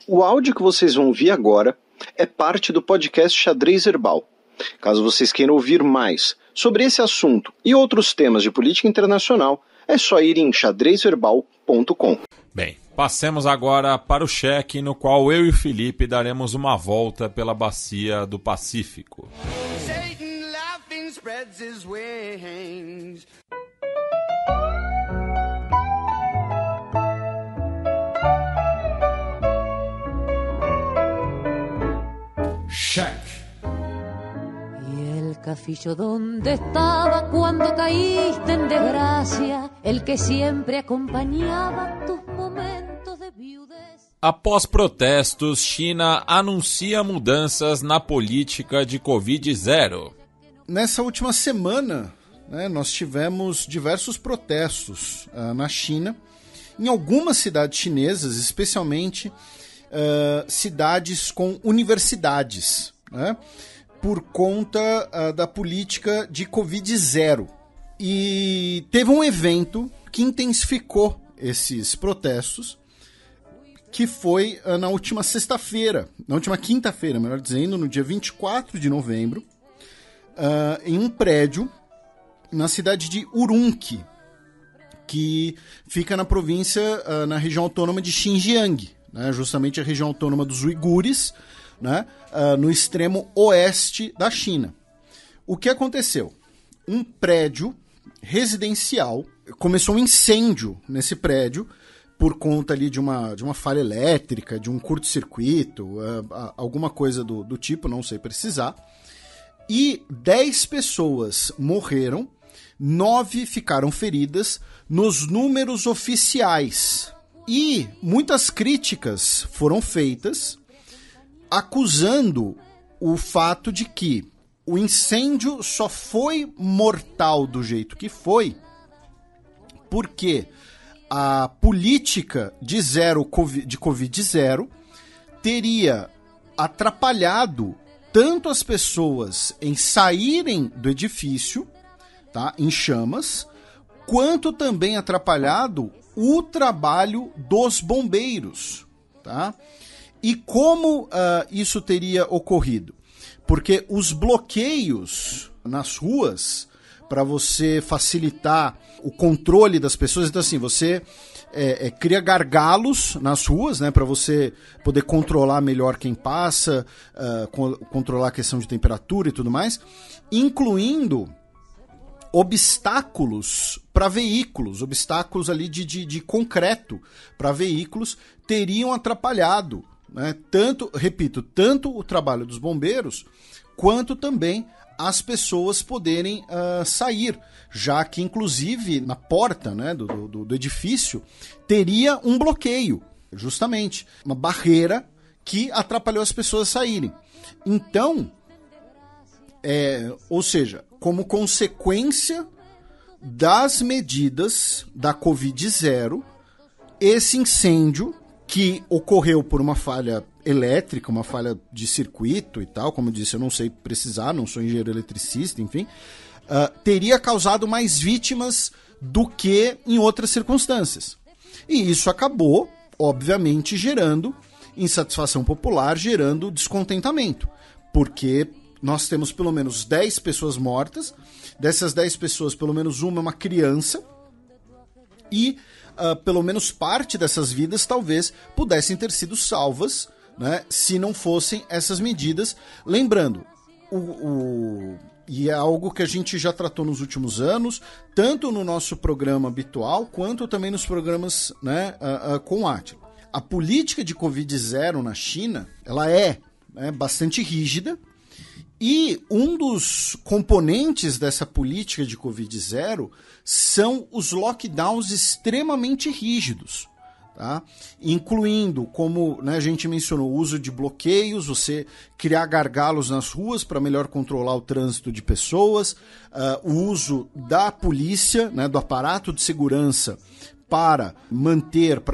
O áudio que vocês vão ouvir agora é parte do podcast Xadrez Herbal. Caso vocês queiram ouvir mais sobre esse assunto e outros temas de política internacional, é só ir em xadrezverbal.com. Bem, passemos agora para o cheque, no qual eu e o Felipe daremos uma volta pela bacia do Pacífico. Satan laughing spreads his wings. Cheque. Cafillo donde estaba cuando caíste en desgracia, el que siempre acompañaba tus momentos de viudez. Após protestos, China anuncia mudanças na política de Covid-0. Nessa última semana, nós tivemos diversos protestos na China, em algumas cidades chinesas, especialmente cidades com universidades, por conta da política de Covid-0. E teve um evento que intensificou esses protestos, que foi na última sexta-feira, na última quinta-feira, melhor dizendo, no dia 24 de novembro, em um prédio na cidade de Urumqi, que fica na província, na região autônoma de Xinjiang, justamente a região autônoma dos uigures, no extremo oeste da China. O que aconteceu? Um prédio residencial, começou um incêndio nesse prédio por conta ali de uma falha elétrica, de um curto-circuito, alguma coisa do tipo, não sei precisar. E 10 pessoas morreram, 9 ficaram feridas nos números oficiais. E muitas críticas foram feitas acusando o fato de que o incêndio só foi mortal do jeito que foi porque a política de Covid-0 teria atrapalhado tanto as pessoas em saírem do edifício, em chamas, quanto também atrapalhado o trabalho dos bombeiros, E como isso teria ocorrido? Porque os bloqueios nas ruas, para você facilitar o controle das pessoas, então assim, você cria gargalos nas ruas, para você poder controlar melhor quem passa, controlar a questão de temperatura e tudo mais, incluindo obstáculos para veículos, obstáculos ali de concreto para veículos, teriam atrapalhado, tanto o trabalho dos bombeiros, quanto também as pessoas poderem sair, já que, inclusive, na porta do edifício, teria um bloqueio, justamente, uma barreira que atrapalhou as pessoas a saírem. Então, ou seja, como consequência das medidas da Covid-0, esse incêndio, que ocorreu por uma falha elétrica, uma falha de circuito e tal, como eu disse, eu não sei precisar, não sou engenheiro eletricista, enfim, teria causado mais vítimas do que em outras circunstâncias. E isso acabou, obviamente, gerando insatisfação popular, gerando descontentamento, porque nós temos pelo menos 10 pessoas mortas, dessas 10 pessoas, pelo menos uma é uma criança, e pelo menos parte dessas vidas talvez pudessem ter sido salvas, se não fossem essas medidas. Lembrando, e é algo que a gente já tratou nos últimos anos, tanto no nosso programa habitual, quanto também nos programas com o Átila. A política de Covid-0 na China, ela é bastante rígida, e um dos componentes dessa política de Covid-0 são os lockdowns extremamente rígidos, incluindo, como a gente mencionou, o uso de bloqueios, você criar gargalos nas ruas para melhor controlar o trânsito de pessoas, o uso da polícia, do aparato de segurança para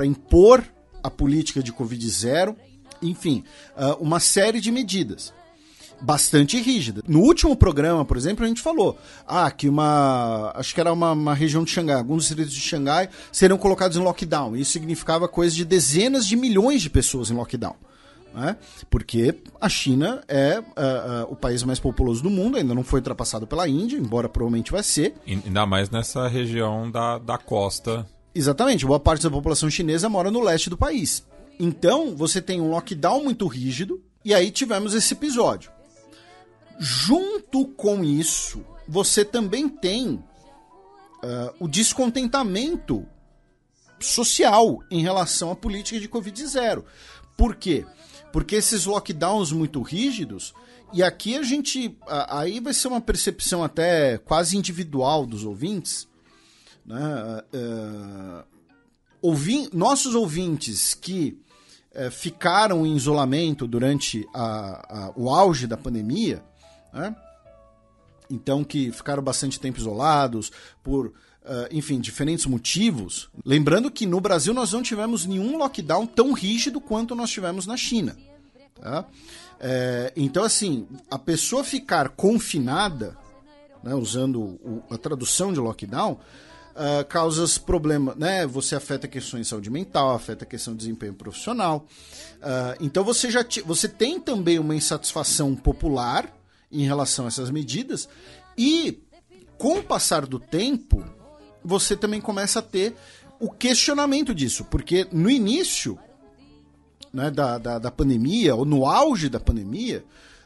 impor a política de Covid-0, enfim, uma série de medidas. bastante rígida. No último programa, por exemplo, a gente falou que acho que era uma região de Xangai, alguns distritos de Xangai seriam colocados em lockdown. Isso significava coisa de dezenas de milhões de pessoas em lockdown. Né? Porque a China é o país mais populoso do mundo, ainda não foi ultrapassado pela Índia, embora provavelmente vai ser. Ainda mais nessa região da costa. Exatamente, boa parte da população chinesa mora no leste do país. Então, você tem um lockdown muito rígido, e aí tivemos esse episódio. Junto com isso, você também tem o descontentamento social em relação à política de Covid-0. Por quê? Porque esses lockdowns muito rígidos, e aqui a gente, aí vai ser uma percepção até quase individual dos ouvintes, né? Nossos ouvintes que ficaram em isolamento durante o auge da pandemia, né? Então que ficaram bastante tempo isolados por, enfim, diferentes motivos. Lembrando que no Brasil nós não tivemos nenhum lockdown tão rígido quanto nós tivemos na China. Tá? Então, assim, a pessoa ficar confinada, né, usando a tradução de lockdown, causa problemas, né? Você afeta questões de saúde mental, afeta a questão de desempenho profissional. Então você tem também uma insatisfação popular em relação a essas medidas, e com o passar do tempo você também começa a ter o questionamento disso, porque no início, né, da pandemia, ou no auge da pandemia,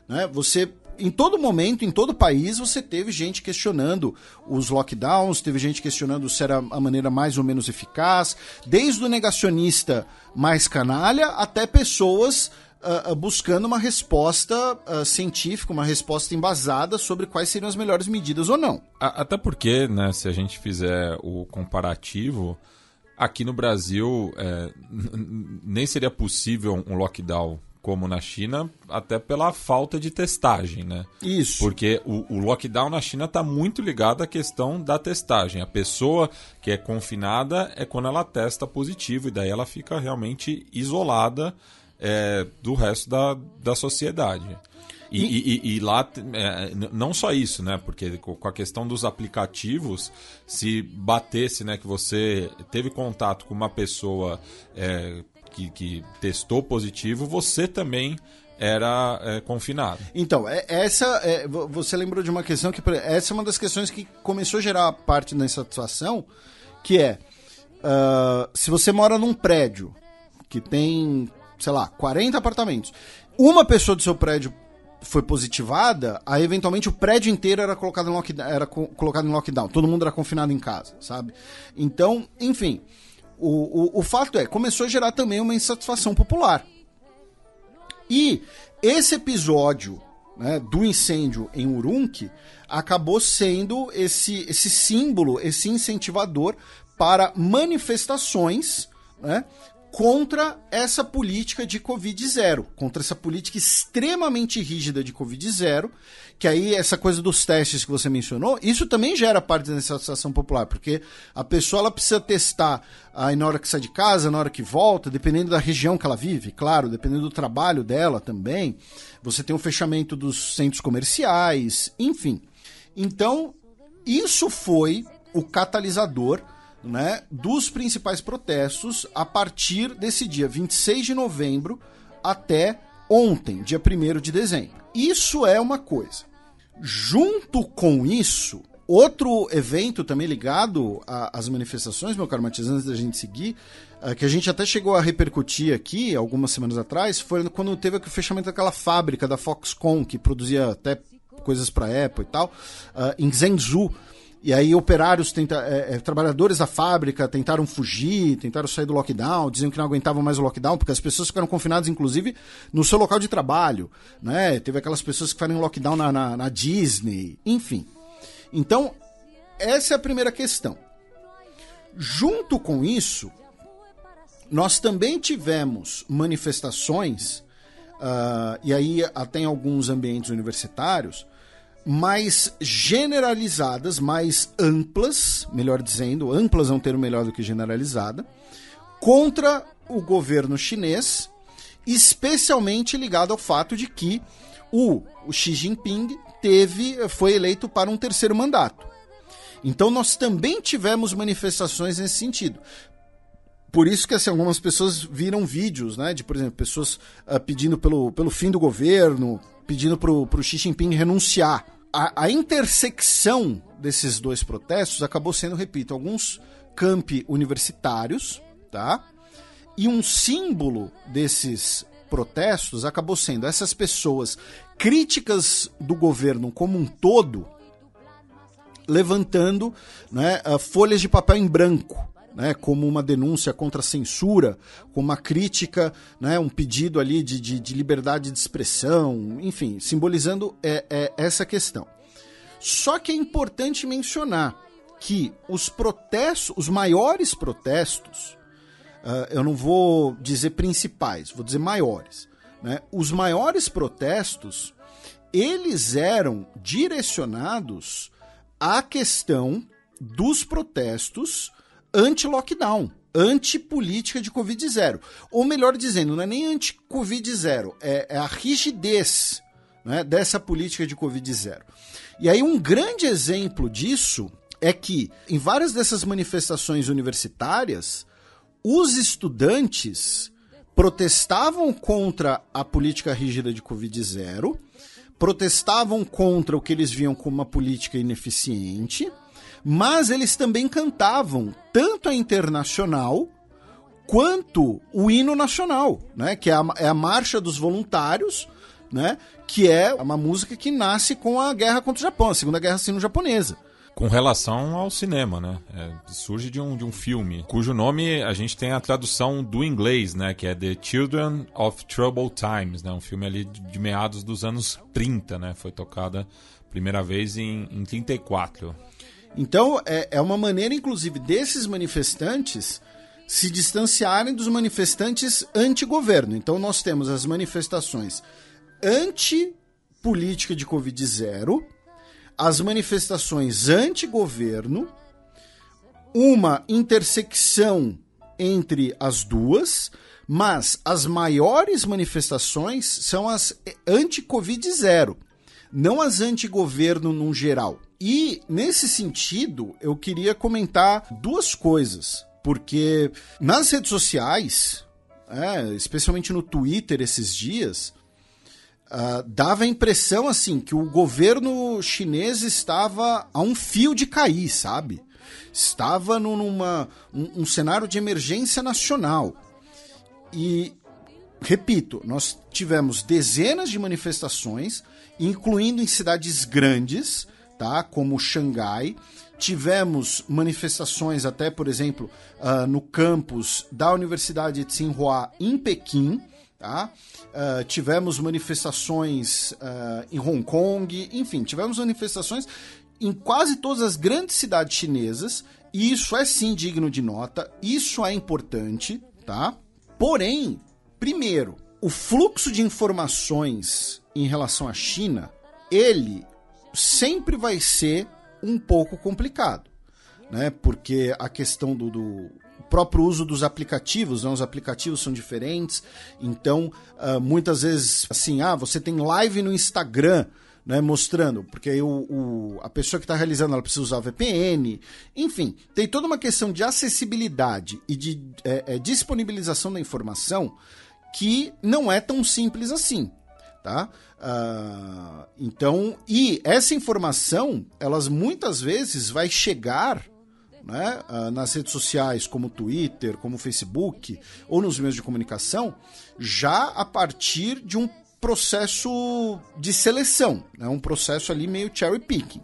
né, você, em todo momento, em todo país, você teve gente questionando os lockdowns, teve gente questionando se era a maneira mais ou menos eficaz, desde o negacionista mais canalha até pessoas buscando uma resposta científica, uma resposta embasada sobre quais seriam as melhores medidas ou não. Até porque, né, se a gente fizer o comparativo, aqui no Brasil nem seria possível um lockdown como na China, até pela falta de testagem, né? Isso. Porque o lockdown na China está muito ligado à questão da testagem. A pessoa que é confinada é quando ela testa positivo, e daí ela fica realmente isolada do resto da sociedade. E lá, não só isso, né? Porque com a questão dos aplicativos, se batesse, né, que você teve contato com uma pessoa que testou positivo, você também era confinado. Então, você lembrou de uma questão que... Essa é uma das questões que começou a gerar parte da insatisfação, que se você mora num prédio que tem, sei lá, 40 apartamentos, uma pessoa do seu prédio foi positivada, aí eventualmente o prédio inteiro era colocado em lockdown, todo mundo era confinado em casa, sabe? Então, enfim, o fato começou a gerar também uma insatisfação popular. E esse episódio, né, do incêndio em Urumqi acabou sendo esse símbolo, esse incentivador para manifestações, né, contra essa política de Covid-0, contra essa política extremamente rígida de Covid-0, que aí essa coisa dos testes que você mencionou, isso também gera parte da insatisfação popular, porque a pessoa ela precisa testar aí na hora que sai de casa, na hora que volta, dependendo da região que ela vive, claro, dependendo do trabalho dela também, você tem o fechamento dos centros comerciais, enfim. Então, isso foi o catalisador, né, dos principais protestos a partir desse dia 26 de novembro até ontem, dia 1º de dezembro. Isso é uma coisa. Junto com isso, outro evento também ligado às manifestações, meu caro Matias, antes da gente seguir, que a gente até chegou a repercutir aqui algumas semanas atrás, foi quando teve o fechamento daquela fábrica da Foxconn, que produzia até coisas para Apple e tal, em Zhengzhou. E aí operários, trabalhadores da fábrica tentaram fugir, tentaram sair do lockdown, diziam que não aguentavam mais o lockdown, porque as pessoas ficaram confinadas, inclusive, no seu local de trabalho, né? Teve aquelas pessoas que ficaram em lockdown na Disney, enfim. Então, essa é a primeira questão. Junto com isso, nós também tivemos manifestações, e aí até em alguns ambientes universitários, mais generalizadas, mais amplas, melhor dizendo, amplas é um termo melhor do que generalizada, contra o governo chinês, especialmente ligado ao fato de que o Xi Jinping foi eleito para um terceiro mandato. Então nós também tivemos manifestações nesse sentido. Por isso que assim, algumas pessoas viram vídeos, né, de, por exemplo, pessoas pedindo pelo fim do governo, pedindo para o Xi Jinping renunciar. A intersecção desses dois protestos acabou sendo, repito, alguns campi universitários, tá? E um símbolo desses protestos acabou sendo essas pessoas críticas do governo como um todo, levantando, né, folhas de papel em branco, né, como uma denúncia contra a censura, como uma crítica, né, um pedido ali de liberdade de expressão, enfim, simbolizando essa questão. Só que é importante mencionar que os maiores protestos, eu não vou dizer principais, vou dizer maiores, né, os maiores protestos, eles eram direcionados à questão dos protestos anti-lockdown, anti-política de Covid-0. Ou melhor dizendo, não é nem anti-Covid-0, é a rigidez, né, dessa política de Covid-0. E aí um grande exemplo disso é que em várias dessas manifestações universitárias, os estudantes protestavam contra a política rígida de Covid-0, protestavam contra o que eles viam como uma política ineficiente, mas eles também cantavam tanto a Internacional quanto o hino nacional, né, que é a Marcha dos Voluntários, né, que é uma música que nasce com a guerra contra o Japão, a Segunda Guerra Sino-Japonesa. Com relação ao cinema, né? Surge de um filme, cujo nome a gente tem a tradução do inglês, né? Que é The Children of Troubled Times, né? Um filme ali de meados dos anos 30, né? Foi tocada primeira vez em 34. Então, é uma maneira, inclusive, desses manifestantes se distanciarem dos manifestantes anti-governo. Então, nós temos as manifestações anti-política de Covid-0, as manifestações anti-governo, uma intersecção entre as duas, mas as maiores manifestações são as anti-Covid-0, não as anti-governo num geral. E, nesse sentido, eu queria comentar duas coisas, porque nas redes sociais, especialmente no Twitter esses dias, dava a impressão assim que o governo chinês estava a um fio de cair, sabe? Estava um cenário de emergência nacional. E, repito, nós tivemos dezenas de manifestações, incluindo em cidades grandes, tá? Como Xangai. Tivemos manifestações até, por exemplo, no campus da Universidade de Tsinghua em Pequim. Tá? Tivemos manifestações em Hong Kong, enfim, tivemos manifestações em quase todas as grandes cidades chinesas, e isso é sim digno de nota, isso é importante, tá? Porém, primeiro, o fluxo de informações em relação à China, ele sempre vai ser um pouco complicado, né? Porque a questão do próprio uso dos aplicativos, né? Os aplicativos são diferentes, então muitas vezes assim, você tem live no Instagram, né, mostrando, porque aí a pessoa que está realizando, ela precisa usar o VPN, enfim, tem toda uma questão de acessibilidade e de disponibilização da informação que não é tão simples assim, tá? Então, e essa informação, elas muitas vezes vai chegar, né, nas redes sociais como Twitter, como Facebook ou nos meios de comunicação, já a partir de um processo de seleção, né, um processo ali meio cherry picking.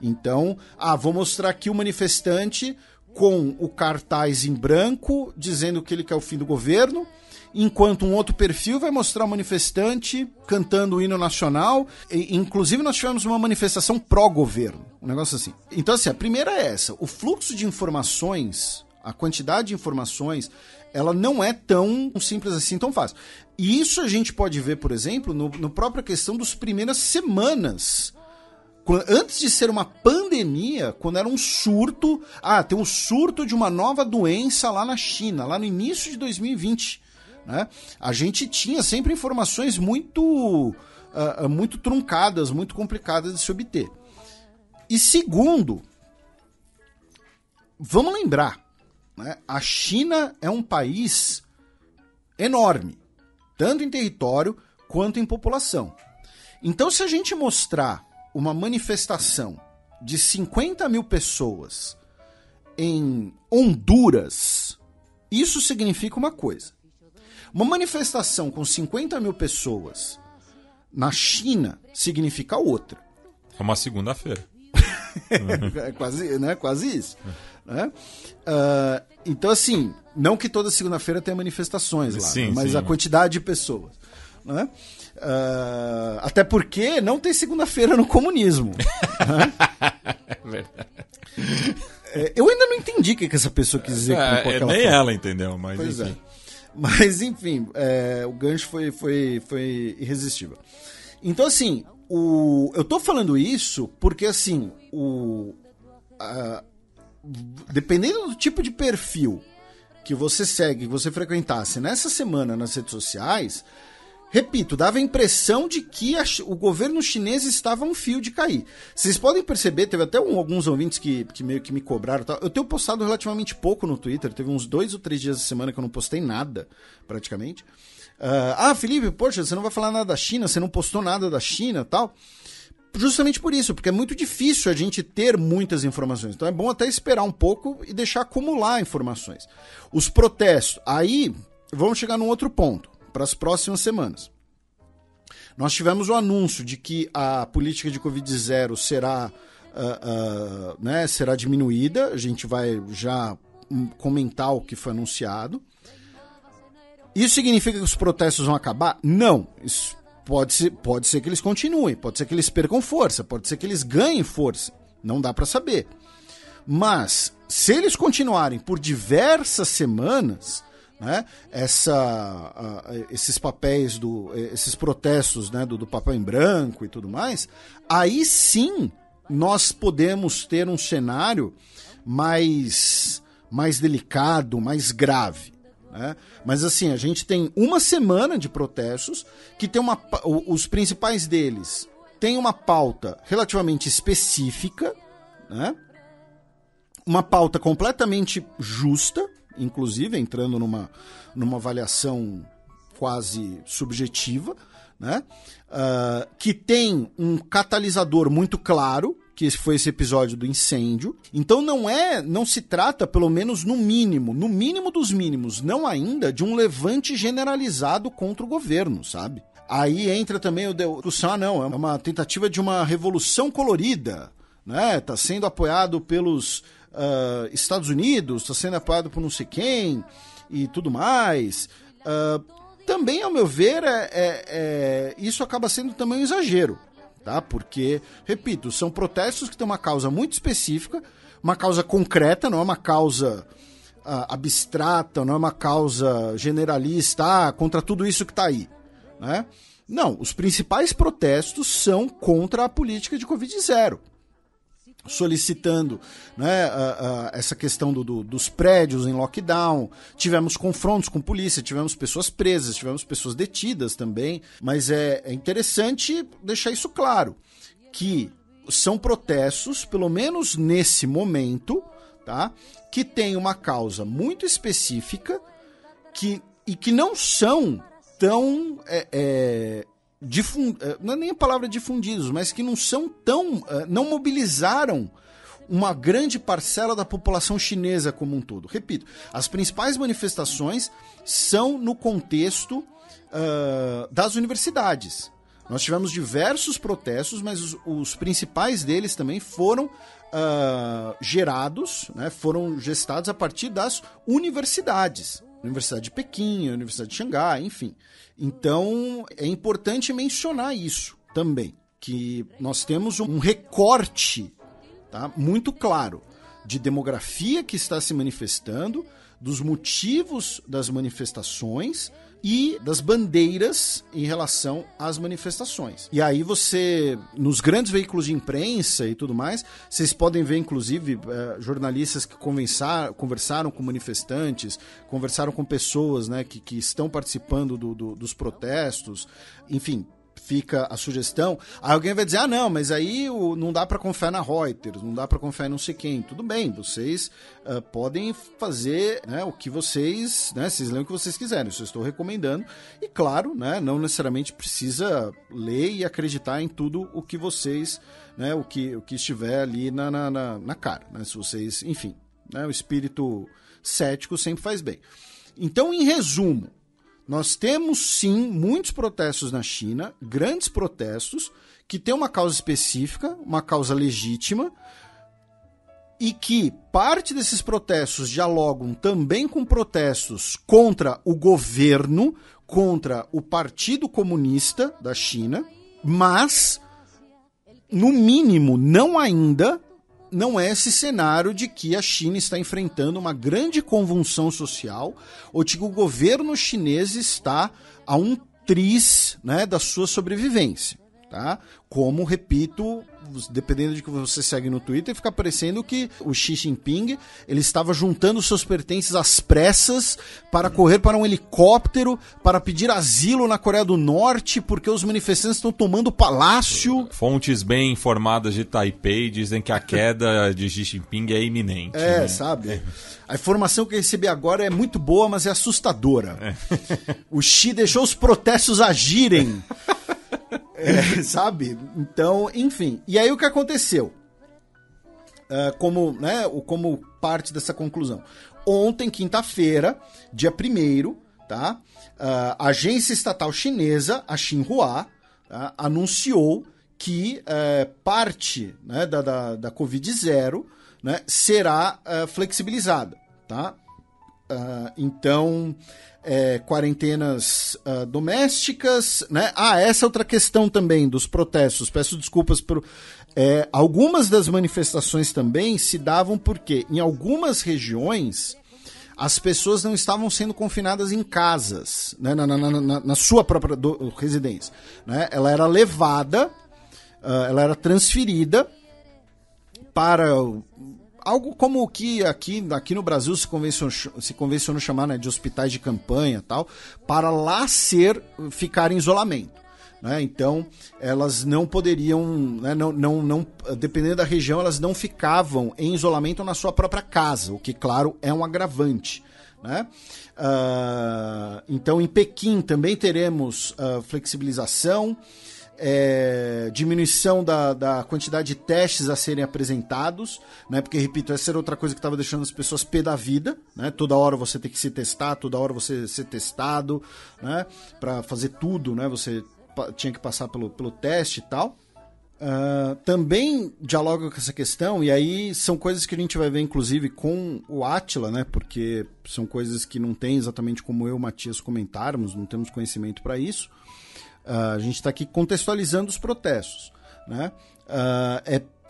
Então, vou mostrar aqui o manifestante com o cartaz em branco dizendo que ele quer o fim do governo, enquanto um outro perfil vai mostrar o manifestante cantando o hino nacional. Inclusive nós tivemos uma manifestação pró-governo, um negócio assim. Então assim, a primeira é essa, o fluxo de informações, a quantidade de informações, ela não é tão simples assim, tão fácil. E isso a gente pode ver, por exemplo, no própria questão das primeiras semanas. Antes de ser uma pandemia, quando era um surto, tem um surto de uma nova doença lá na China, lá no início de 2020. Né? A gente tinha sempre informações muito muito truncadas, muito complicadas de se obter. E segundo, vamos lembrar, né, a China é um país enorme, tanto em território quanto em população. Então, se a gente mostrar uma manifestação de 50 mil pessoas em Honduras, isso significa uma coisa. Uma manifestação com 50 mil pessoas na China significa outra. É uma segunda-feira. É quase, né? Quase isso. Né? Então, assim, não que toda segunda-feira tenha manifestações lá, sim, mas sim. a quantidade de pessoas. Né? Até porque não tem segunda-feira no comunismo. Né? É verdade. Eu ainda não entendi o que essa pessoa quis dizer com aquela nem forma. ela entendeu, mas Pois enfim. é. Mas, enfim, o gancho foi irresistível. Então, assim, eu tô falando isso porque, assim, dependendo do tipo de perfil que você segue, que você frequentasse nessa semana nas redes sociais, repito, dava a impressão de que o governo chinês estava a um fio de cair. Vocês podem perceber, teve até alguns ouvintes que meio que me cobraram. Tal. Eu tenho postado relativamente pouco no Twitter, teve uns 2 ou 3 dias da semana que eu não postei nada, praticamente. Felipe, poxa, você não vai falar nada da China, você não postou nada da China e tal. Justamente por isso, porque é muito difícil a gente ter muitas informações. Então é bom até esperar um pouco e deixar acumular informações. Os protestos, aí vamos chegar num outro ponto, para as próximas semanas. Nós tivemos o anúncio de que a política de Covid-0 será diminuída. A gente vai já comentar o que foi anunciado. Isso significa que os protestos vão acabar? Não. Isso pode ser que eles continuem, pode ser que eles percam força, pode ser que eles ganhem força. Não dá para saber. Mas, se eles continuarem por diversas semanas, né, esses papéis, esses protestos, né, do papel em branco e tudo mais, aí sim nós podemos ter um cenário mais delicado, mais grave. Né? Mas assim, a gente tem uma semana de protestos que tem os principais deles têm uma pauta relativamente específica, né? Uma pauta completamente justa, inclusive entrando numa avaliação quase subjetiva, né? Que tem um catalisador muito claro, que foi esse episódio do incêndio. Então não se trata, pelo menos no mínimo dos mínimos, não ainda de um levante generalizado contra o governo, sabe? Aí entra também o discussão, não, é uma tentativa de uma revolução colorida, né? Tá sendo apoiado pelos Estados Unidos, tá sendo apoiado por não sei quem e tudo mais. Também, ao meu ver, isso acaba sendo também um exagero. Tá? Porque, repito, são protestos que têm uma causa muito específica, uma causa concreta, não é uma causa abstrata, não é uma causa generalista, contra tudo isso que está aí. Né? Não, os principais protestos são contra a política de Covid-0. Solicitando, né, essa questão dos prédios em lockdown, tivemos confrontos com polícia, tivemos pessoas presas, tivemos pessoas detidas também, mas é interessante deixar isso claro, que são protestos, pelo menos nesse momento, tá, que tem uma causa muito específica e que não são tão... não é nem a palavra difundidos, mas que não são tão... não mobilizaram uma grande parcela da população chinesa como um todo. Repito, as principais manifestações são no contexto das universidades. Nós tivemos diversos protestos, mas os principais deles também foram foram gestados a partir das universidades. Universidade de Pequim, Universidade de Xangai, enfim. Então, é importante mencionar isso também, que nós temos um recorte, tá, muito claro de demografia que está se manifestando, dos motivos das manifestações e das bandeiras em relação às manifestações. E aí você, nos grandes veículos de imprensa e tudo mais, vocês podem ver, inclusive, jornalistas que conversaram com manifestantes, conversaram com pessoas, né, que estão participando dos protestos, enfim, fica a sugestão. Aí alguém vai dizer, não, mas aí não dá para confiar na Reuters, não dá para confiar em não sei quem. Tudo bem, vocês podem fazer, né, o que vocês, né, vocês leem o que vocês quiserem, isso eu estou recomendando. E claro, né, não necessariamente precisa ler e acreditar em tudo o que vocês, né, o que estiver ali na cara. Né, se vocês, enfim, né, o espírito cético sempre faz bem. Então, em resumo, nós temos, sim, muitos protestos na China, grandes protestos, que têm uma causa específica, uma causa legítima, e que parte desses protestos dialogam também com protestos contra o governo, contra o Partido Comunista da China, mas, no mínimo, não é esse cenário de que a China está enfrentando uma grande convulsão social ou de que o governo chinês está a um triz, né, da sua sobrevivência. Tá? Como, repito, dependendo de que você segue no Twitter, fica parecendo que o Xi Jinping ele estava juntando seus pertences às pressas para correr para um helicóptero, para pedir asilo na Coreia do Norte, porque os manifestantes estão tomando o palácio. Fontes bem informadas de Taipei dizem que a queda de Xi Jinping é iminente. Né? Sabe? A informação que eu recebi agora é muito boa, mas é assustadora. O Xi deixou os protestos agirem. Sabe? Então, enfim. E aí o que aconteceu? Como parte dessa conclusão. Ontem, quinta-feira, dia 1º, tá? A agência estatal chinesa, a Xinhua, tá? Anunciou que parte, né, da Covid-0, né, será flexibilizada. Tá? Então, quarentenas domésticas, né? Essa é outra questão também dos protestos. Peço desculpas por... algumas das manifestações também se davam porque em algumas regiões as pessoas não estavam sendo confinadas em casas, né? na sua própria residência. Né? Ela era levada, ela era transferida para... algo como o que aqui no Brasil se convencionou chamar, né, de hospitais de campanha, tal, para lá ficar em isolamento. Né? Então, elas não poderiam, né, não, dependendo da região, elas não ficavam em isolamento na sua própria casa, o que, claro, é um agravante. Né? Então, em Pequim também teremos flexibilização, diminuição da quantidade de testes a serem apresentados, né? Porque, repito, essa era outra coisa que estava deixando as pessoas pé da vida, né? Toda hora você tem que se testar, toda hora você ser testado, né? Para fazer tudo, né? Você tinha que passar pelo teste e tal. Também dialoga com essa questão, e aí são coisas que a gente vai ver, inclusive, com o Átila, né? Porque são coisas que não tem exatamente como eu e o Matias comentarmos, não temos conhecimento para isso. A gente está aqui contextualizando os protestos. Né?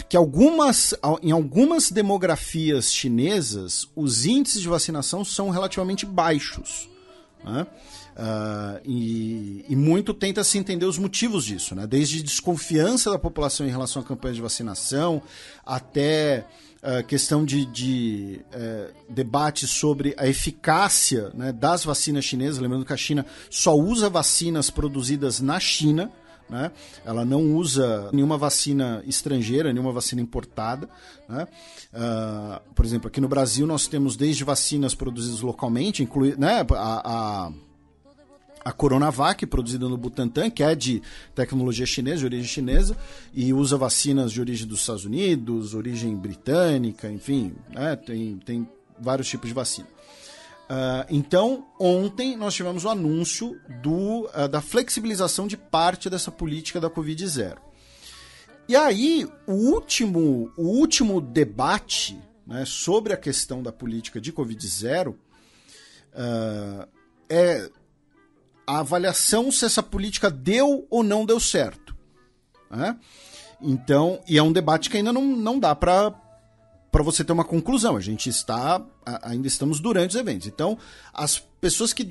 Que em algumas demografias chinesas, os índices de vacinação são relativamente baixos. Né? E muito tenta se entender os motivos disso, né? Desde desconfiança da população em relação à campanha de vacinação, até questão de debate sobre a eficácia, né, das vacinas chinesas. Lembrando que a China só usa vacinas produzidas na China, né? Ela não usa nenhuma vacina estrangeira, nenhuma vacina importada. Né? Por exemplo, aqui no Brasil nós temos desde vacinas produzidas localmente, né, a Coronavac, produzida no Butantan, que é de tecnologia chinesa, de origem chinesa, e usa vacinas de origem dos Estados Unidos, origem britânica, enfim, né? Tem vários tipos de vacina. Então, ontem nós tivemos o anúncio da flexibilização de parte dessa política da Covid-0. E aí, o último debate, né, sobre a questão da política de Covid-0 é a avaliação se essa política deu ou não deu certo. Né? Então, e é um debate que ainda não dá para você ter uma conclusão. A gente ainda estamos durante os eventos. Então, as pessoas que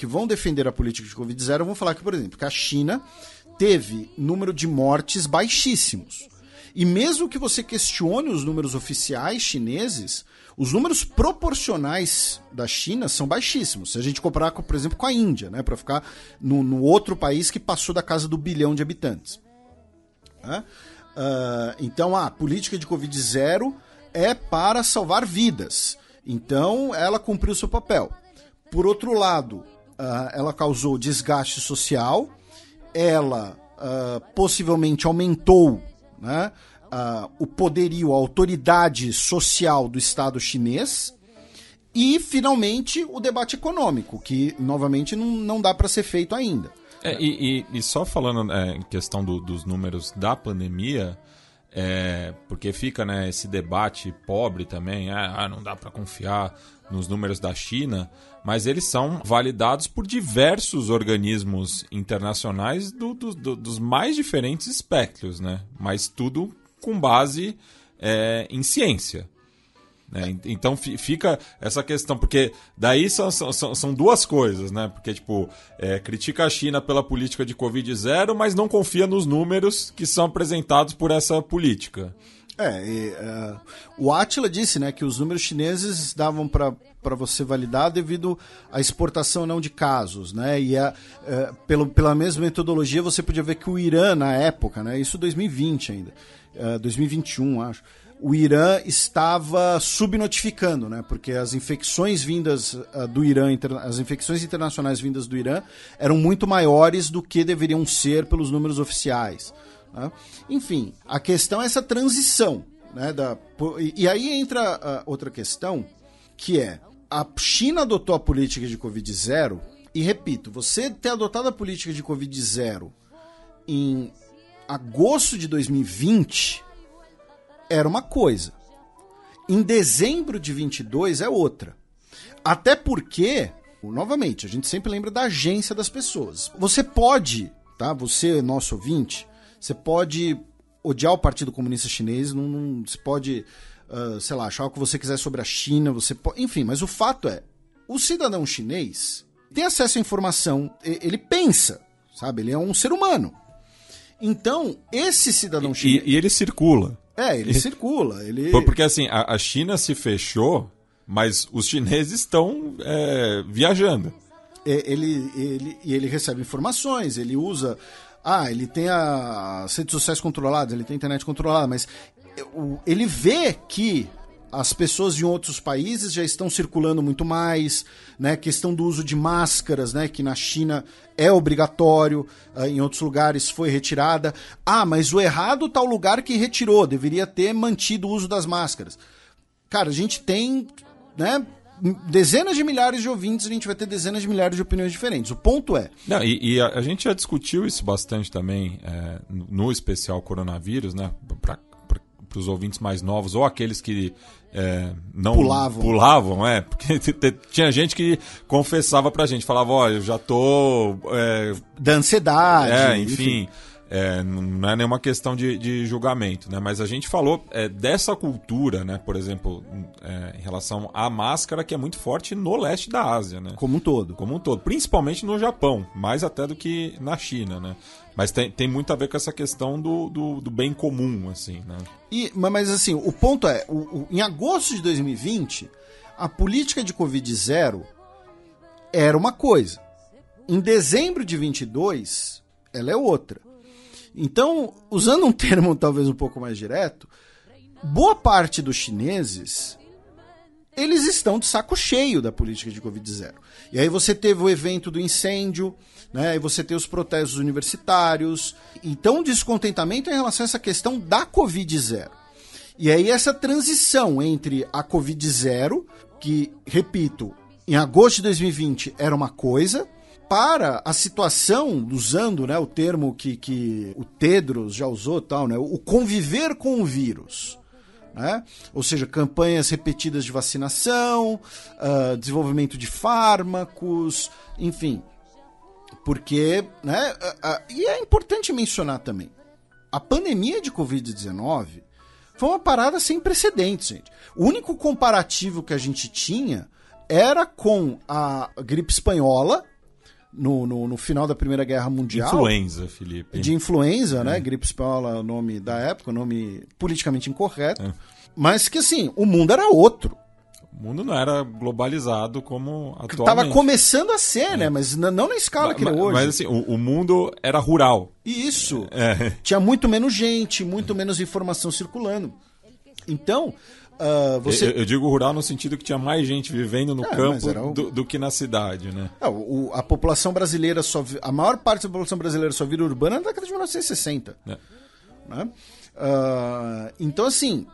vão defender a política de Covid-0 vão falar que, por exemplo, que a China teve número de mortes baixíssimos. E mesmo que você questione os números oficiais chineses, os números proporcionais da China são baixíssimos. Se a gente comparar, por exemplo, com a Índia, né, para ficar no outro país que passou da casa do 1 bilhão de habitantes. Então, a política de Covid zero é para salvar vidas. Então, ela cumpriu seu papel. Por outro lado, ela causou desgaste social, ela possivelmente aumentou, né, o poderio, a autoridade social do Estado chinês e, finalmente, o debate econômico, que, novamente, não dá para ser feito ainda. E só falando em questão dos números da pandemia, porque fica, né, esse debate pobre também, não dá para confiar nos números da China, mas eles são validados por diversos organismos internacionais dos mais diferentes espectros, né? Mas tudo com base em ciência. Né? Então fica essa questão, porque daí são duas coisas, né? Porque, tipo, critica a China pela política de Covid zero, mas não confia nos números que são apresentados por essa política. O Átila disse, né, que os números chineses davam para você validar devido à exportação não de casos, né? E pela mesma metodologia você podia ver que o Irã, na época, né, isso 2020 ainda, 2021, acho, o Irã estava subnotificando, né? Porque as infecções vindas do Irã, as infecções internacionais vindas do Irã eram muito maiores do que deveriam ser pelos números oficiais. Né? Enfim, a questão é essa transição. Né, e aí entra outra questão, que é: a China adotou a política de Covid zero, e repito, você ter adotado a política de Covid zero em agosto de 2020 era uma coisa. Em dezembro de 22 é outra. Até porque, novamente, a gente sempre lembra da agência das pessoas. Você pode, tá? Você, nosso ouvinte, você pode odiar o Partido Comunista Chinês, você pode, sei lá, achar o que você quiser sobre a China, enfim, mas o fato é, o cidadão chinês tem acesso à informação, ele pensa, sabe? Ele é um ser humano. Então, esse cidadão chinês... E ele circula. Ele circula. Porque, assim, a China se fechou, mas os chineses estão viajando. Ele recebe informações, ele usa... ele tem as redes sociais controladas, ele tem a internet controlada, mas ele vê que as pessoas de outros países já estão circulando muito mais, né? Questão do uso de máscaras, né? Que na China é obrigatório, em outros lugares foi retirada. Mas o errado está o lugar que retirou, deveria ter mantido o uso das máscaras. Cara, a gente tem, né, dezenas de milhares de ouvintes, a gente vai ter dezenas de milhares de opiniões diferentes. O ponto é... Não, e a gente já discutiu isso bastante também no especial coronavírus, né? Para os ouvintes mais novos, ou aqueles que não pulavam, porque tinha gente que confessava pra gente, falava, olha, eu já tô... da ansiedade. Enfim. Não é nenhuma questão de julgamento, né? Mas a gente falou dessa cultura, né? Por exemplo, em relação à máscara, que é muito forte no leste da Ásia, né? Como um todo. Principalmente no Japão, mais até do que na China, né? Mas tem muito a ver com essa questão do bem comum, assim, né? Mas assim, o ponto é, em agosto de 2020, a política de Covid zero era uma coisa. Em dezembro de 22, ela é outra. Então, usando um termo talvez um pouco mais direto, boa parte dos chineses, eles estão de saco cheio da política de Covid zero. E aí você teve o evento do incêndio, né? E você tem os protestos universitários. Então, o descontentamento em relação a essa questão da Covid zero. E aí essa transição entre a Covid zero, que, repito, em agosto de 2020 era uma coisa, para a situação, usando, né, o termo que o Tedros já usou, tal, né, o conviver com o vírus. Né? Ou seja, campanhas repetidas de vacinação, desenvolvimento de fármacos, enfim. Porque, né, e é importante mencionar também, a pandemia de Covid-19 foi uma parada sem precedentes, gente. O único comparativo que a gente tinha era com a gripe espanhola, no final da Primeira Guerra Mundial. Influenza, Felipe. De influenza, né? Gripe espanhola, o nome da época, o nome politicamente incorreto. Mas que, assim, o mundo era outro. O mundo não era globalizado como atualmente. Estava começando a ser, né? Mas não na escala que é hoje. Mas assim, o mundo era rural. Isso. Tinha muito menos gente, muito menos informação circulando. Então, eu digo rural no sentido que tinha mais gente vivendo no campo do que na cidade, né? A população brasileira a maior parte da população brasileira só vira urbana na década de 1960. Né? Então, assim,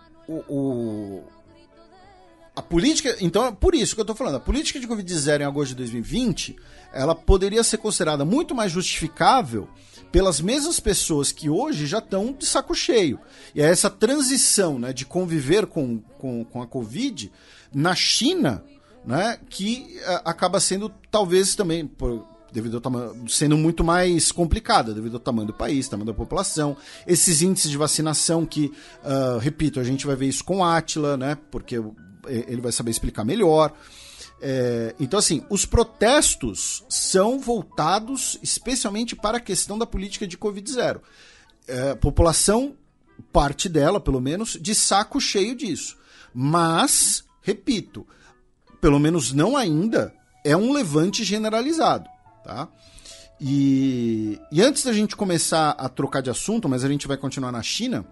a política... Então, por isso que eu estou falando, a política de Covid-0 em agosto de 2020, ela poderia ser considerada muito mais justificável pelas mesmas pessoas que hoje já estão de saco cheio. E é essa transição, né, de conviver com a Covid na China, né, que acaba sendo, talvez também, devido ao tamanho, sendo muito mais complicada, devido ao tamanho do país, tamanho da população, esses índices de vacinação que, repito, a gente vai ver isso com Átila, né, porque ele vai saber explicar melhor. Então, assim, os protestos são voltados especialmente para a questão da política de Covid-0. População, parte dela, pelo menos, de saco cheio disso. Mas, repito, pelo menos não ainda, é um levante generalizado. Tá? E antes da gente começar a trocar de assunto, mas a gente vai continuar na China...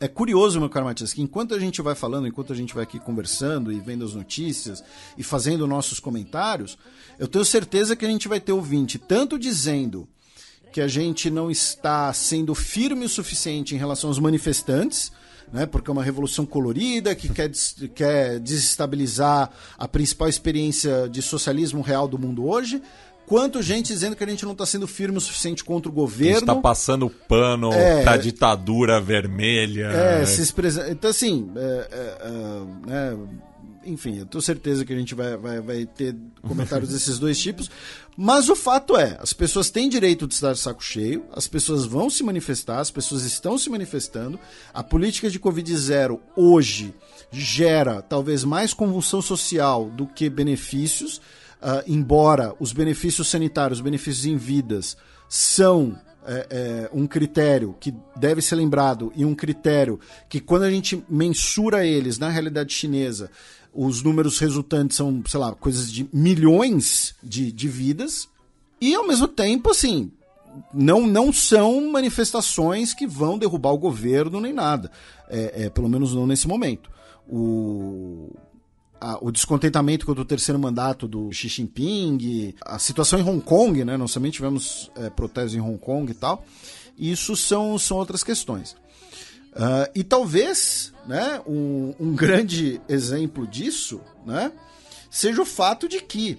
É curioso, meu caro Matias, que enquanto a gente vai falando, enquanto a gente vai aqui conversando e vendo as notícias e fazendo nossos comentários, eu tenho certeza que a gente vai ter ouvinte tanto dizendo que a gente não está sendo firme o suficiente em relação aos manifestantes, né, porque é uma revolução colorida que quer desestabilizar a principal experiência de socialismo real do mundo hoje, quanto gente dizendo que a gente não está sendo firme o suficiente contra o governo. A gente está passando o pano da ditadura vermelha. Então, assim, enfim, eu tenho certeza que a gente vai ter comentários desses dois tipos. Mas o fato é, as pessoas têm direito de estar de saco cheio, as pessoas vão se manifestar, as pessoas estão se manifestando. A política de Covid-0 hoje gera talvez mais convulsão social do que benefícios. Embora os benefícios sanitários, os benefícios em vidas são um critério que deve ser lembrado e um critério que quando a gente mensura eles na realidade chinesa, os números resultantes são, sei lá, coisas de milhões de vidas e ao mesmo tempo, assim, não são manifestações que vão derrubar o governo nem nada, pelo menos não nesse momento. O descontentamento contra o terceiro mandato do Xi Jinping, a situação em Hong Kong, né? Nós também tivemos protestos em Hong Kong e tal. Isso são outras questões. E talvez, né, um grande exemplo disso, né, seja o fato de que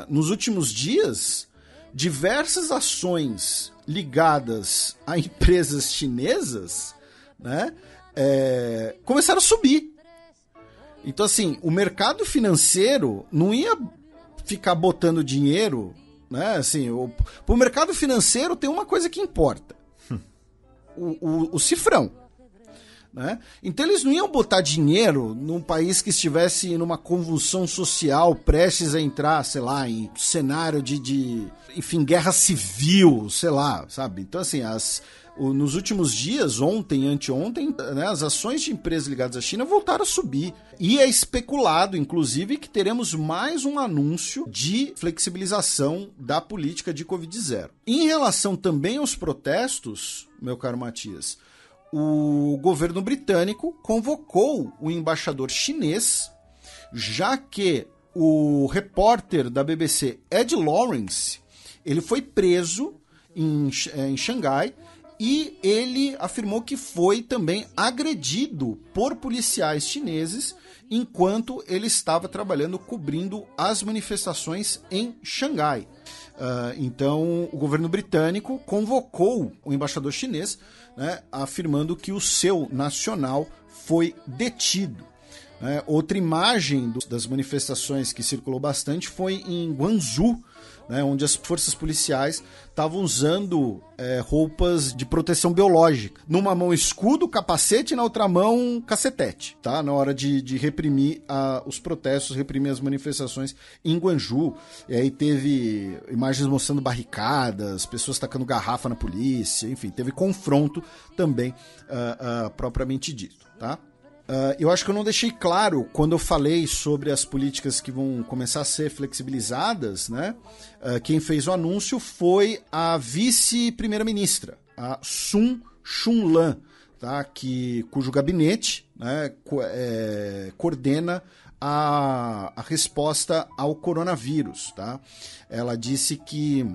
nos últimos dias diversas ações ligadas a empresas chinesas, né, começaram a subir. Então, assim, o mercado financeiro não ia ficar botando dinheiro, né? Assim, pro mercado financeiro tem uma coisa que importa. O cifrão. Né? Então eles não iam botar dinheiro num país que estivesse numa convulsão social prestes a entrar, sei lá, em cenário enfim, guerra civil, sei lá, sabe? Então, assim, nos últimos dias, ontem e anteontem, né, as ações de empresas ligadas à China voltaram a subir. E é especulado, inclusive, que teremos mais um anúncio de flexibilização da política de Covid-0. Em relação também aos protestos, meu caro Matias, o governo britânico convocou o embaixador chinês, já que o repórter da BBC, Ed Lawrence, ele foi preso em Xangai e ele afirmou que foi também agredido por policiais chineses enquanto ele estava trabalhando cobrindo as manifestações em Xangai. Então, o governo britânico convocou o embaixador chinês, né, afirmando que o seu nacional foi detido. Outra imagem das manifestações que circulou bastante foi em Guangzhou, né, onde as forças policiais estavam usando roupas de proteção biológica. Numa mão escudo, capacete, e na outra mão cacetete, tá? Na hora de reprimir os protestos, reprimir as manifestações em Guangzhou. E aí teve imagens mostrando barricadas, pessoas tacando garrafa na polícia, enfim, teve confronto também propriamente dito, tá? Eu acho que eu não deixei claro quando eu falei sobre as políticas que vão começar a ser flexibilizadas, né? Quem fez o anúncio foi a vice-primeira-ministra, a Sun Chunlan, tá? Cujo gabinete, né, coordena a resposta ao coronavírus, tá? Ela disse que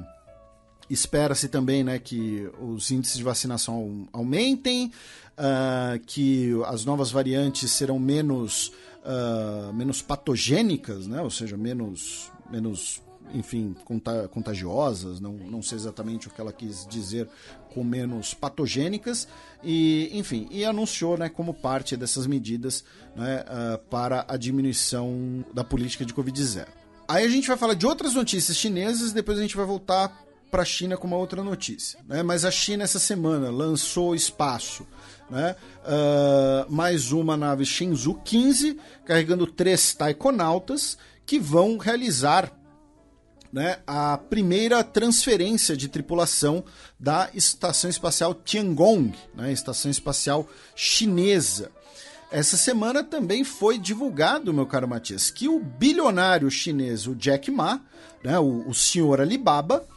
espera-se também, né, que os índices de vacinação aumentem, que as novas variantes serão menos patogênicas, né, ou seja, menos enfim, contagiosas, não sei exatamente o que ela quis dizer com menos patogênicas, e anunciou, né, como parte dessas medidas, né, para a diminuição da política de Covid-0. Aí a gente vai falar de outras notícias chinesas, depois a gente vai voltar para a China com uma outra notícia, né? Mas a China essa semana lançou ao espaço, né, mais uma nave Shenzhou 15, carregando 3 taikonautas que vão realizar, né, a primeira transferência de tripulação da Estação Espacial Tiangong, né, Estação Espacial Chinesa. Essa semana também foi divulgado, meu caro Matias, que o bilionário chinês, o Jack Ma, né, o senhor Alibaba,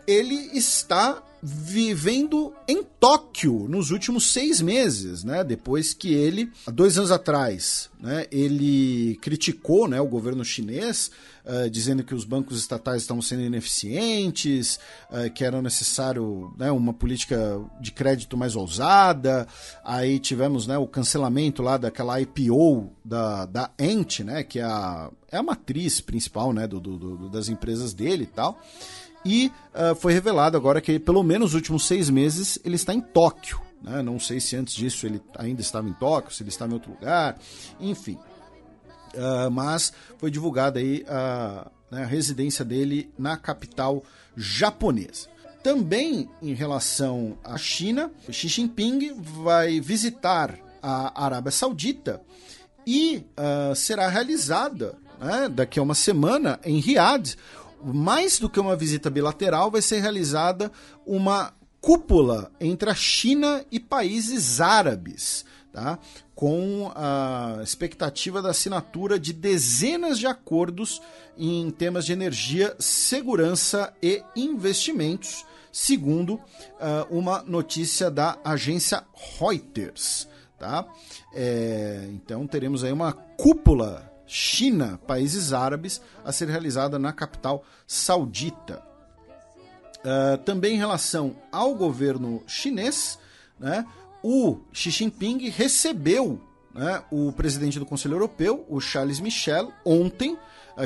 ele está vivendo em Tóquio nos últimos 6 meses, né? Depois que ele, há 2 anos atrás, né, ele criticou, né, o governo chinês, dizendo que os bancos estatais estavam sendo ineficientes, que era necessário, né, uma política de crédito mais ousada. Aí tivemos, né, o cancelamento lá daquela IPO da Ant, né, que é a matriz principal, né, das empresas dele e tal. E foi revelado agora que pelo menos nos últimos 6 meses ele está em Tóquio, né? Não sei se antes disso ele ainda estava em Tóquio, se ele estava em outro lugar, enfim. Mas foi divulgada aí a residência dele na capital japonesa. Também em relação à China, Xi Jinping vai visitar a Arábia Saudita e será realizada, né, daqui a uma semana em Riad. Mais do que uma visita bilateral, vai ser realizada uma cúpula entre a China e países árabes, tá? Com a expectativa da assinatura de dezenas de acordos em temas de energia, segurança e investimentos, segundo uma notícia da agência Reuters, tá? Então teremos aí uma cúpula China, países árabes, a ser realizada na capital saudita. Também em relação ao governo chinês, né, o Xi Jinping recebeu, né, o presidente do Conselho Europeu, o Charles Michel, ontem,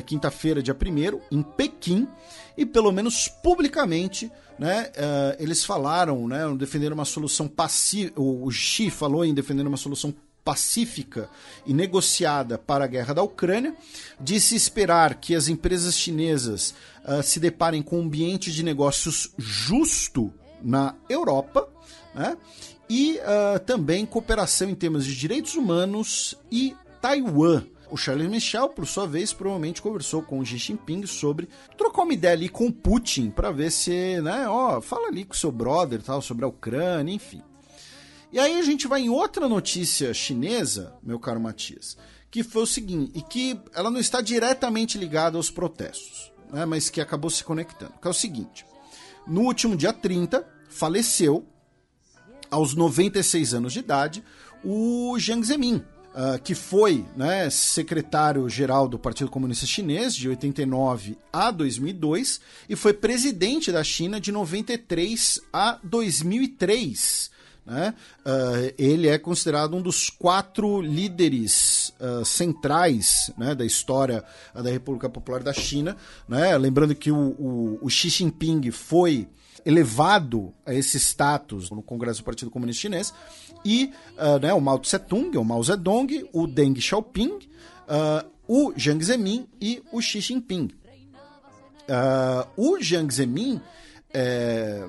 quinta-feira, dia 1º, em Pequim, e pelo menos publicamente, né, eles falaram, né, defenderam uma solução pacífica. O Xi falou em defender uma solução pacífica e negociada para a guerra da Ucrânia, disse esperar que as empresas chinesas se deparem com um ambiente de negócios justo na Europa, né? E também cooperação em temas de direitos humanos e Taiwan. O Charles Michel, por sua vez, provavelmente conversou com o Xi Jinping sobre trocar uma ideia ali com o Putin para ver se, né, fala ali com o seu brother, tal, sobre a Ucrânia, enfim. E aí a gente vai em outra notícia chinesa, meu caro Matias, que foi o seguinte, e que ela não está diretamente ligada aos protestos, né, mas que acabou se conectando, que é o seguinte: no último dia 30, faleceu, aos 96 anos de idade, o Jiang Zemin, que foi, né, secretário-geral do Partido Comunista Chinês de 89 a 2002 e foi presidente da China de 93 a 2003. Né? Ele é considerado um dos 4 líderes centrais, né, da história da República Popular da China, né? Lembrando que o Xi Jinping foi elevado a esse status no Congresso do Partido Comunista Chinês, e né, o Mao Tse-tung, o Mao Zedong, o Deng Xiaoping, o Jiang Zemin e o Xi Jinping. O Jiang Zemin,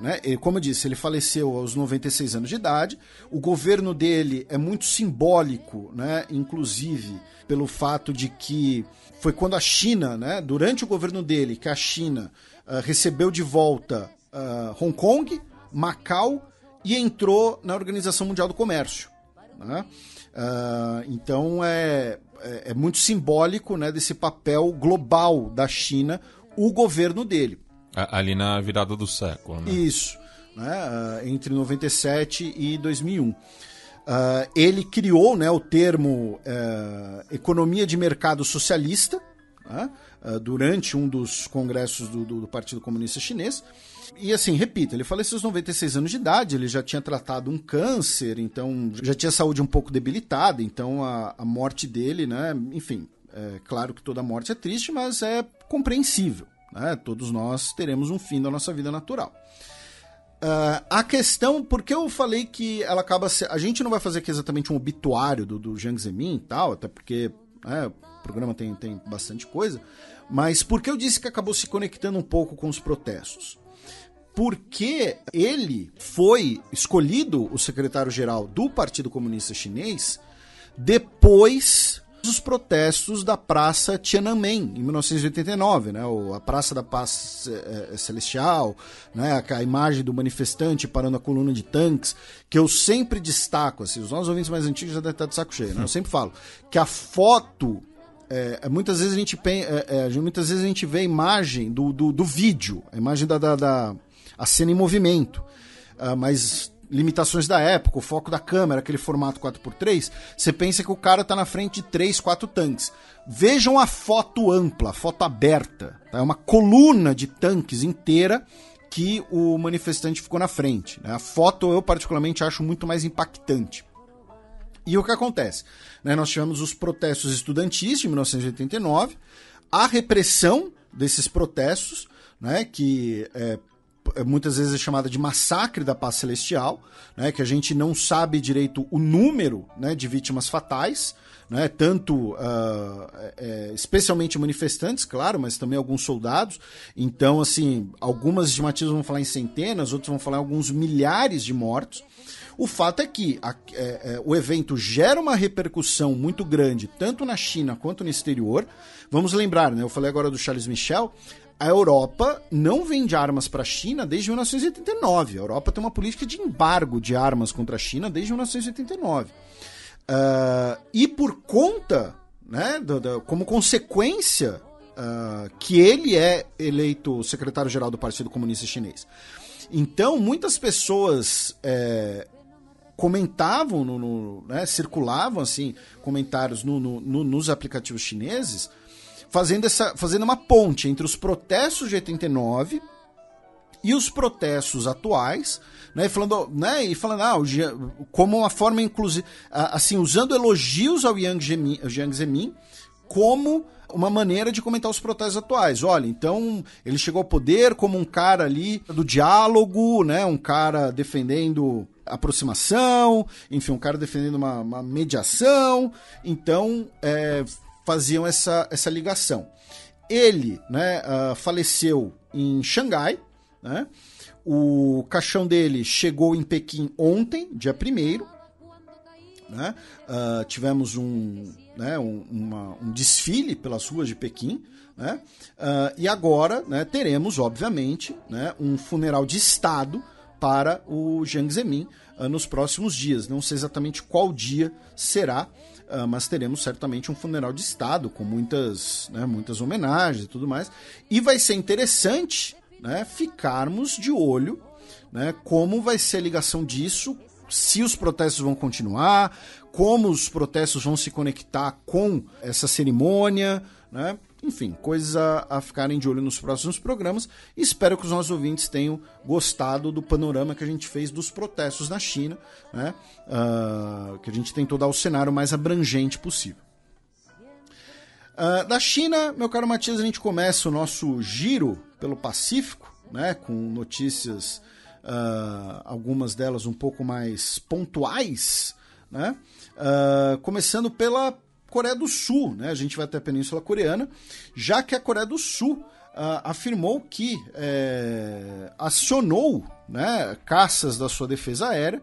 né, como eu disse, ele faleceu aos 96 anos de idade. O governo dele é muito simbólico, né, inclusive pelo fato de que foi quando a China, né, durante o governo dele, que a China recebeu de volta Hong Kong, Macau e entrou na Organização Mundial do Comércio, né? Então é muito simbólico, né, desse papel global da China, o governo dele. Ali na virada do século, né? Isso, né, entre 97 e 2001. Ele criou, né, o termo economia de mercado socialista, né, durante um dos congressos do Partido Comunista Chinês. E assim, repito, ele faleceu aos 96 anos de idade, ele já tinha tratado um câncer, então já tinha saúde um pouco debilitada, então a morte dele, né, enfim, claro que toda morte é triste, mas é compreensível, né? Todos nós teremos um fim da nossa vida natural. A questão, porque eu falei que ela acaba... A gente não vai fazer aqui exatamente um obituário do Jiang Zemin e tal, até porque, né, o programa tem bastante coisa, mas por que eu disse que acabou se conectando um pouco com os protestos? Porque ele foi escolhido o secretário-geral do Partido Comunista Chinês depois dos protestos da Praça Tiananmen, em 1989, né? A Praça da Paz Celestial, né? A imagem do manifestante parando a coluna de tanques, que eu sempre destaco, assim, os nossos ouvintes mais antigos já devem estar de saco cheio, né? Eu sempre falo que a foto... muitas vezes a gente vê a imagem do vídeo, a imagem a cena em movimento, mas limitações da época, o foco da câmera, aquele formato 4x3, você pensa que o cara tá na frente de 3, 4 tanques. Vejam a foto ampla, a foto aberta, tá? É uma coluna de tanques inteira que o manifestante ficou na frente, né? A foto eu particularmente acho muito mais impactante. E o que acontece? Né, nós tivemos os protestos estudantis de 1989, a repressão desses protestos, né, que muitas vezes é chamada de massacre da Paz Celestial, né, que a gente não sabe direito o número, né, de vítimas fatais, né, tanto especialmente manifestantes, claro, mas também alguns soldados. Então, assim, algumas estimativas vão falar em centenas, outras vão falar em alguns milhares de mortos. O fato é que o evento gera uma repercussão muito grande, tanto na China quanto no exterior. Vamos lembrar, né, eu falei agora do Charles Michel, a Europa não vende armas para a China desde 1989. A Europa tem uma política de embargo de armas contra a China desde 1989. E por conta, né, como consequência, que ele é eleito secretário-geral do Partido Comunista Chinês. Então, muitas pessoas comentavam, né, circulavam assim, comentários nos aplicativos chineses, fazendo uma ponte entre os protestos de 89 e os protestos atuais, né, falando como uma forma inclusive, assim, usando elogios ao Jiang Zemin como uma maneira de comentar os protestos atuais. Olha, então ele chegou ao poder como um cara ali do diálogo, né, um cara defendendo aproximação, enfim, um cara defendendo uma mediação. Então faziam essa ligação. Ele, né, faleceu em Xangai, né? O caixão dele chegou em Pequim ontem, dia 1º, né? Tivemos um desfile pelas ruas de Pequim, né? E agora, né, teremos, obviamente, né, um funeral de Estado para o Jiang Zemin nos próximos dias. Não sei exatamente qual dia será, mas teremos certamente um funeral de Estado com muitas homenagens e tudo mais. E vai ser interessante, né, ficarmos de olho, né, como vai ser a ligação disso, se os protestos vão continuar, como os protestos vão se conectar com essa cerimônia, né? Enfim, coisas a ficarem de olho nos próximos programas. Espero que os nossos ouvintes tenham gostado do panorama que a gente fez dos protestos na China, né? Que a gente tentou dar o cenário mais abrangente possível. Da China, meu caro Matias, a gente começa o nosso giro pelo Pacífico, né? Com notícias, algumas delas um pouco mais pontuais, né? Começando pela Coreia do Sul, né? A gente vai até a Península Coreana, já que a Coreia do Sul afirmou que acionou, né, caças da sua defesa aérea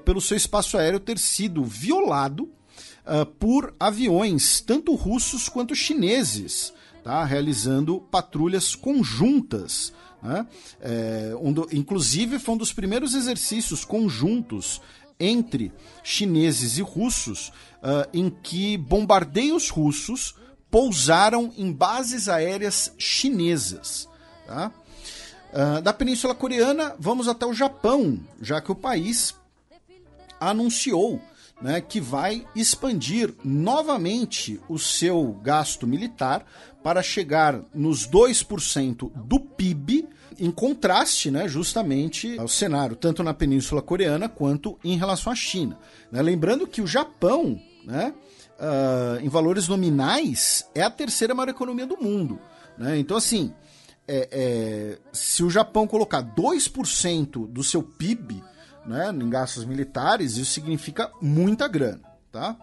pelo seu espaço aéreo ter sido violado por aviões, tanto russos quanto chineses, tá, realizando patrulhas conjuntas. Né? Inclusive, foi um dos primeiros exercícios conjuntos entre chineses e russos em que bombardeios russos pousaram em bases aéreas chinesas. Tá? Da Península Coreana, vamos até o Japão, já que o país anunciou, né, que vai expandir novamente o seu gasto militar para chegar nos 2% do PIB, em contraste, né, justamente ao cenário, tanto na Península Coreana quanto em relação à China. Né? Lembrando que o Japão, né, em valores nominais, é a terceira maior economia do mundo. Né? Então, assim, se o Japão colocar 2% do seu PIB, né, em gastos militares, isso significa muita grana, tá?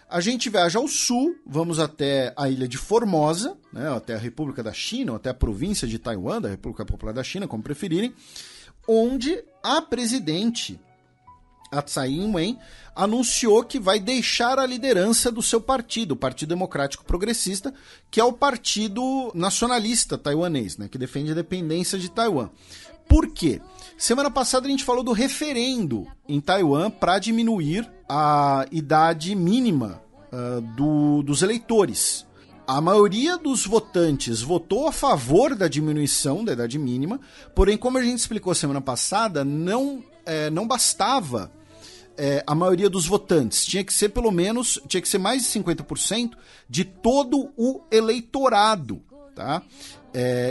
A gente viaja ao sul, vamos até a ilha de Formosa, né, até a República da China, ou até a província de Taiwan, da República Popular da China, como preferirem, onde a presidente, a Tsai Ing-wen, anunciou que vai deixar a liderança do seu partido, o Partido Democrático Progressista, que é o partido nacionalista taiwanês, né, que defende a independência de Taiwan. Por quê? Semana passada a gente falou do referendo em Taiwan para diminuir a idade mínima dos eleitores. A maioria dos votantes votou a favor da diminuição da idade mínima, porém, como a gente explicou semana passada, não bastava a maioria dos votantes. Tinha que ser mais de 50% de todo o eleitorado, tá?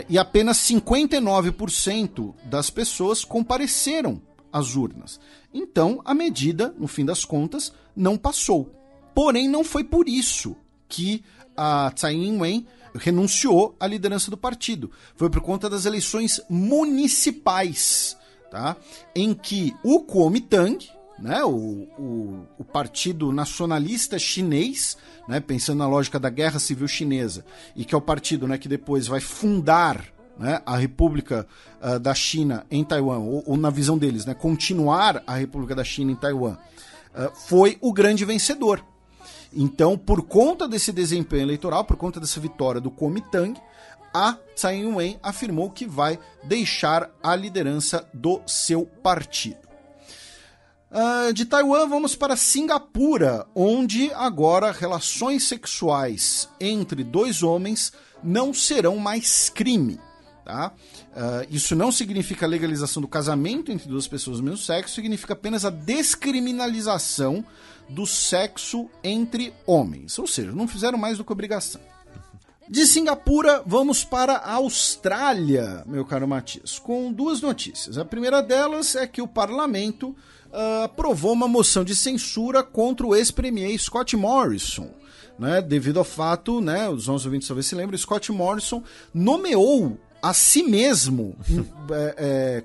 E apenas 59% das pessoas compareceram às urnas. Então, a medida, no fim das contas, não passou. Porém, não foi por isso que a Tsai Ing-wen renunciou à liderança do partido. Foi por conta das eleições municipais, tá? Em que o Kuomintang, né, o Partido Nacionalista Chinês, né, pensando na lógica da Guerra Civil Chinesa, e que é o partido, né, que depois vai fundar, né, a República da China em Taiwan, ou na visão deles, né, continuar a República da China em Taiwan, foi o grande vencedor. Então, por conta desse desempenho eleitoral, por conta dessa vitória do Kuomintang, a Tsai Ing-wen afirmou que vai deixar a liderança do seu partido. De Taiwan, vamos para Singapura, onde agora relações sexuais entre dois homens não serão mais crime. Tá? Isso não significa a legalização do casamento entre duas pessoas do mesmo sexo, significa apenas a descriminalização do sexo entre homens. Ou seja, não fizeram mais do que obrigação. De Singapura, vamos para a Austrália, meu caro Matias, com duas notícias. A primeira delas é que o parlamento aprovou uma moção de censura contra o ex-premier Scott Morrison, né, devido ao fato, né, os nossos ouvintes talvez se lembrem, Scott Morrison nomeou a si mesmo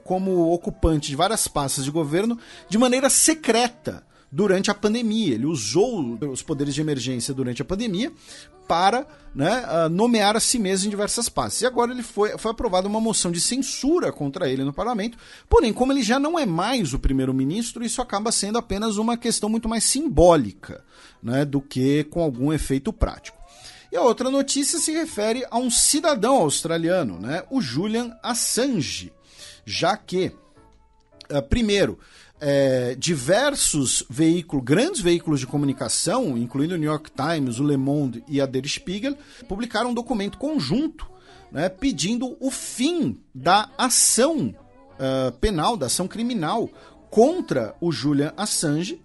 como ocupante de várias pastas de governo de maneira secreta durante a pandemia. Ele usou os poderes de emergência durante a pandemia para, né, nomear a si mesmo em diversas pastas. E agora foi aprovada uma moção de censura contra ele no parlamento, porém, como ele já não é mais o primeiro-ministro, isso acaba sendo apenas uma questão muito mais simbólica, né, do que com algum efeito prático. E a outra notícia se refere a um cidadão australiano, né, o Julian Assange, já que, primeiro, diversos grandes veículos de comunicação, incluindo o New York Times, o Le Monde e a Der Spiegel, publicaram um documento conjunto, né, pedindo o fim da ação penal, da ação criminal contra o Julian Assange,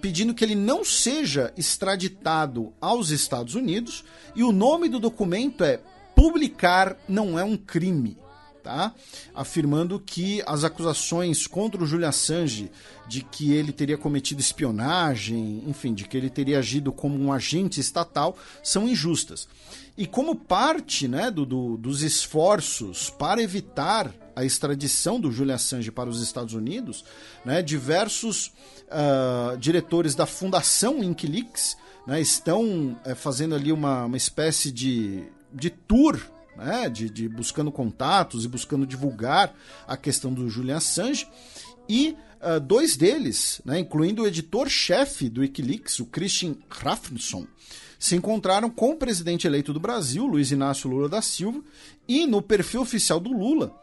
pedindo que ele não seja extraditado aos Estados Unidos, e o nome do documento é Publicar Não é um Crime. Tá? Afirmando que as acusações contra o Julian Assange de que ele teria cometido espionagem, enfim, de que ele teria agido como um agente estatal, são injustas. E como parte, né, dos esforços para evitar a extradição do Julian Assange para os Estados Unidos, né, diversos diretores da Fundação WikiLeaks, né, estão fazendo ali uma espécie de tour né, de buscando contatos e buscando divulgar a questão do Julian Assange, e 2 deles, né, incluindo o editor-chefe do Wikileaks, o Christian Hrafnsson, se encontraram com o presidente eleito do Brasil, Luiz Inácio Lula da Silva, e no perfil oficial do Lula,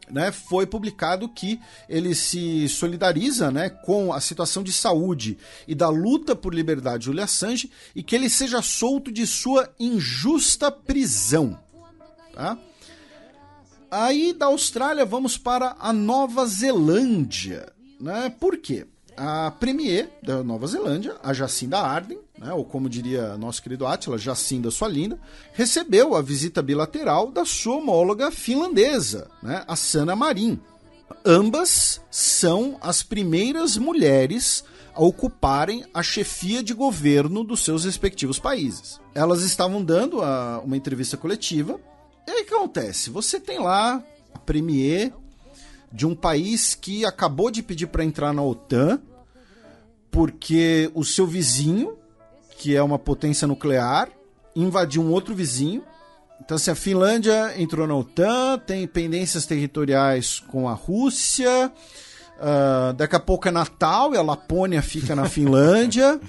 né, foi publicado que ele se solidariza, né, com a situação de saúde e da luta por liberdade de Julian Assange e que ele seja solto de sua injusta prisão. Tá? Aí da Austrália vamos para a Nova Zelândia. Né? Por quê? A premier da Nova Zelândia, a Jacinda Ardern, né, ou como diria nosso querido Átila, Jacinda sua linda, recebeu a visita bilateral da sua homóloga finlandesa, né, a Sanna Marin. Ambas são as primeiras mulheres a ocuparem a chefia de governo dos seus respectivos países. Elas estavam dando uma entrevista coletiva. E aí o que acontece? Você tem lá a premier de um país que acabou de pedir para entrar na OTAN porque o seu vizinho, que é uma potência nuclear, invadiu um outro vizinho. Então, assim, a Finlândia entrou na OTAN, tem pendências territoriais com a Rússia, daqui a pouco é Natal e a Lapônia fica na Finlândia.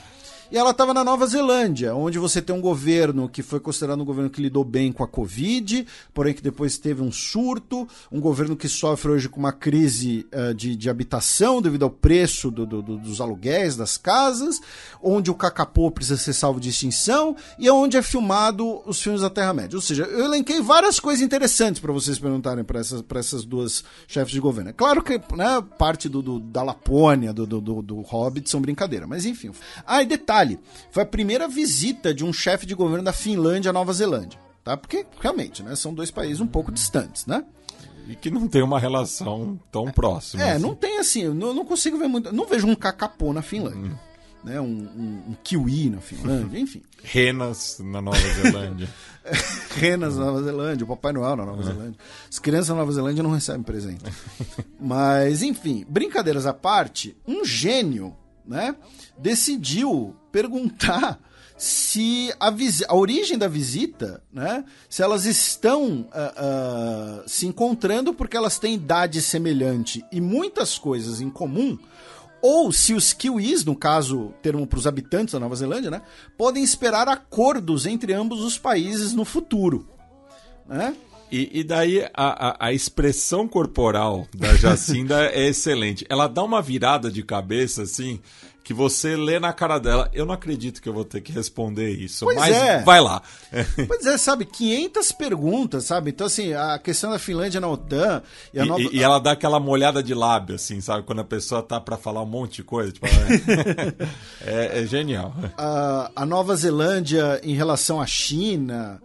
E ela estava na Nova Zelândia, onde você tem um governo que foi considerado um governo que lidou bem com a Covid, porém que depois teve um surto, um governo que sofre hoje com uma crise de habitação devido ao preço dos aluguéis das casas, onde o Cacapô precisa ser salvo de extinção e é onde é filmado os filmes da Terra-média. Ou seja, eu elenquei várias coisas interessantes para vocês perguntarem para essas 2 chefes de governo. É claro que, né, parte da Lapônia, do Hobbit são brincadeira, mas enfim. E detalhe, foi a primeira visita de um chefe de governo da Finlândia à Nova Zelândia, tá? Porque, realmente, né, são 2 países um pouco distantes, né? E que não tem uma relação tão próxima. Assim. Não tem assim, eu não consigo ver muito, não vejo um Cacapô na Finlândia, né, um kiwi na Finlândia, enfim. Renas na Nova Zelândia. Renas na Nova Zelândia, o Papai Noel na Nova Zelândia. As crianças na Nova Zelândia não recebem presente. Mas, enfim, brincadeiras à parte, um gênio, né, decidiu perguntar se a origem da visita, né, se elas estão se encontrando porque elas têm idade semelhante e muitas coisas em comum, ou se os kiwis, no caso, termo para os habitantes da Nova Zelândia, né, podem esperar acordos entre ambos os países no futuro, né? E daí a expressão corporal da Jacinda é excelente. Ela dá uma virada de cabeça, assim, que você lê na cara dela. Eu não acredito que eu vou ter que responder isso, mas vai lá. Pois é, sabe, 500 perguntas, sabe? Então, assim, a questão da Finlândia na OTAN... E ela dá aquela molhada de lábio, assim, sabe? Quando a pessoa tá pra falar um monte de coisa. Tipo, é genial. A Nova Zelândia em relação à China...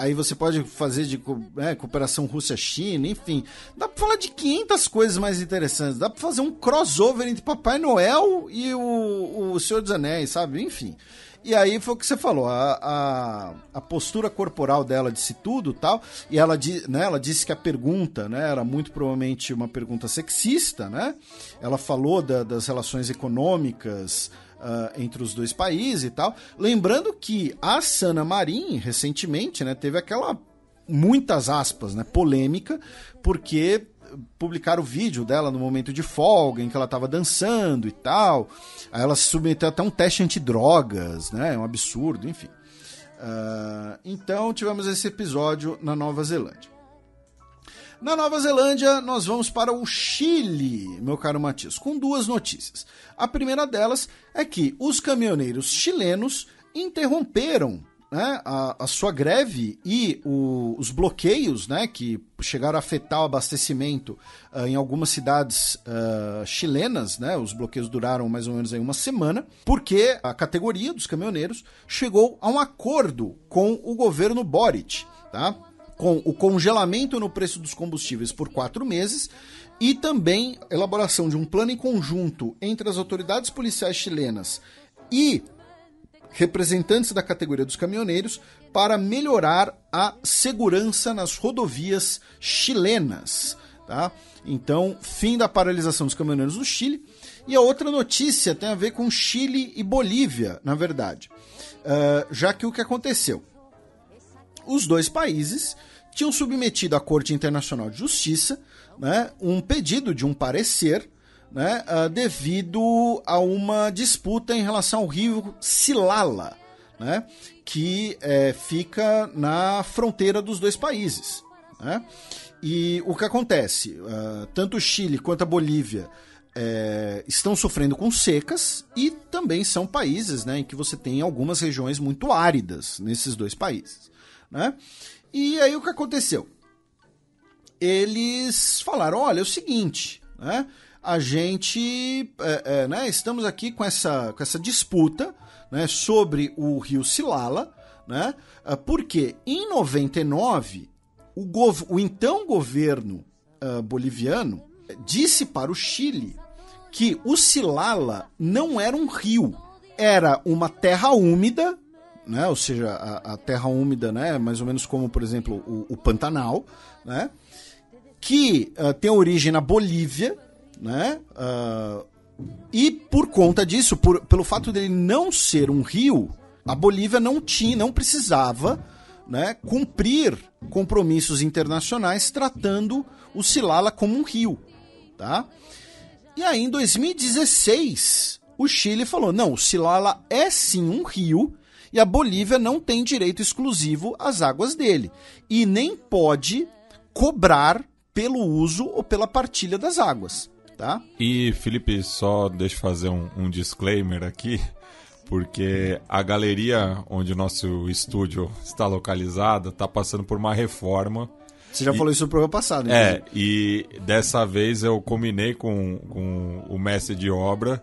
aí você pode fazer de cooperação Rússia-China, enfim. Dá pra falar de 500 coisas mais interessantes. Dá pra fazer um crossover entre Papai Noel e o Senhor dos Anéis, sabe? Enfim. E aí foi o que você falou, a postura corporal dela disse tudo e tal, e ela disse que a pergunta, né, era muito provavelmente uma pergunta sexista, né? Ela falou das relações econômicas entre os 2 países e tal. Lembrando que a Sanna Marin, recentemente, né, teve aquela, muitas aspas, né, polêmica, porque publicaram o vídeo dela no momento de folga, em que ela estava dançando e tal. Aí ela se submeteu até um teste antidrogas, né, é um absurdo, enfim. Então tivemos esse episódio na Nova Zelândia. Na Nova Zelândia, nós vamos para o Chile, meu caro Matias, com 2 notícias. A primeira delas é que os caminhoneiros chilenos interromperam, né, a sua greve e os bloqueios, né, que chegaram a afetar o abastecimento em algumas cidades chilenas, né, os bloqueios duraram mais ou menos aí uma semana, porque a categoria dos caminhoneiros chegou a um acordo com o governo Boric, tá? Com o congelamento no preço dos combustíveis por 4 meses e também elaboração de um plano em conjunto entre as autoridades policiais chilenas e representantes da categoria dos caminhoneiros para melhorar a segurança nas rodovias chilenas. Tá? Então, fim da paralisação dos caminhoneiros do Chile. E a outra notícia tem a ver com Chile e Bolívia, na verdade. Já que o que aconteceu? os dois países tinham submetido à Corte Internacional de Justiça, né, um pedido de um parecer, né, devido a uma disputa em relação ao rio Silala, né, que fica na fronteira dos dois países. Né? E o que acontece? Tanto o Chile quanto a Bolívia estão sofrendo com secas e também são países, né, em que você tem algumas regiões muito áridas nesses dois países. Né? E aí o que aconteceu? Eles falaram, olha, é o seguinte, né, a gente né, estamos aqui com essa disputa, né, sobre o rio Silala, né, porque em 99 o então governo boliviano disse para o Chile que o Silala não era um rio, era uma terra úmida, né, ou seja, a terra úmida, né, mais ou menos como, por exemplo, o Pantanal, né, que tem origem na Bolívia, né, e por conta disso, pelo fato dele não ser um rio, a Bolívia não precisava, né, cumprir compromissos internacionais tratando o Silala como um rio, tá? E aí em 2016 o Chile falou, não, o Silala é sim um rio e a Bolívia não tem direito exclusivo às águas dele e nem pode cobrar pelo uso ou pela partilha das águas, tá? E Felipe, só deixa eu fazer um disclaimer aqui, porque a galeria onde o nosso estúdio está localizado está passando por uma reforma. Você já falou isso no programa passado. Inclusive. E dessa vez eu combinei com o mestre de obra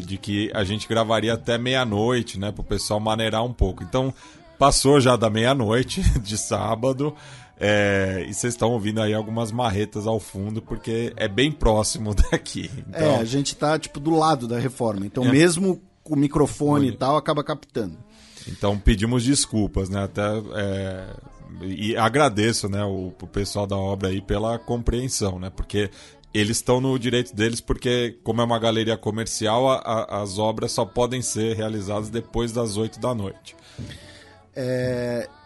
de que a gente gravaria até meia-noite, né, para o pessoal maneirar um pouco. Então, passou já da meia-noite de sábado, e vocês estão ouvindo aí algumas marretas ao fundo, porque é bem próximo daqui. Então... a gente tá tipo do lado da reforma, então mesmo com o microfone e tal, acaba captando. Então pedimos desculpas, né? Até, e agradeço, né, o pessoal da obra aí pela compreensão, né? Porque eles estão no direito deles, porque como é uma galeria comercial, as obras só podem ser realizadas depois das 8 da noite.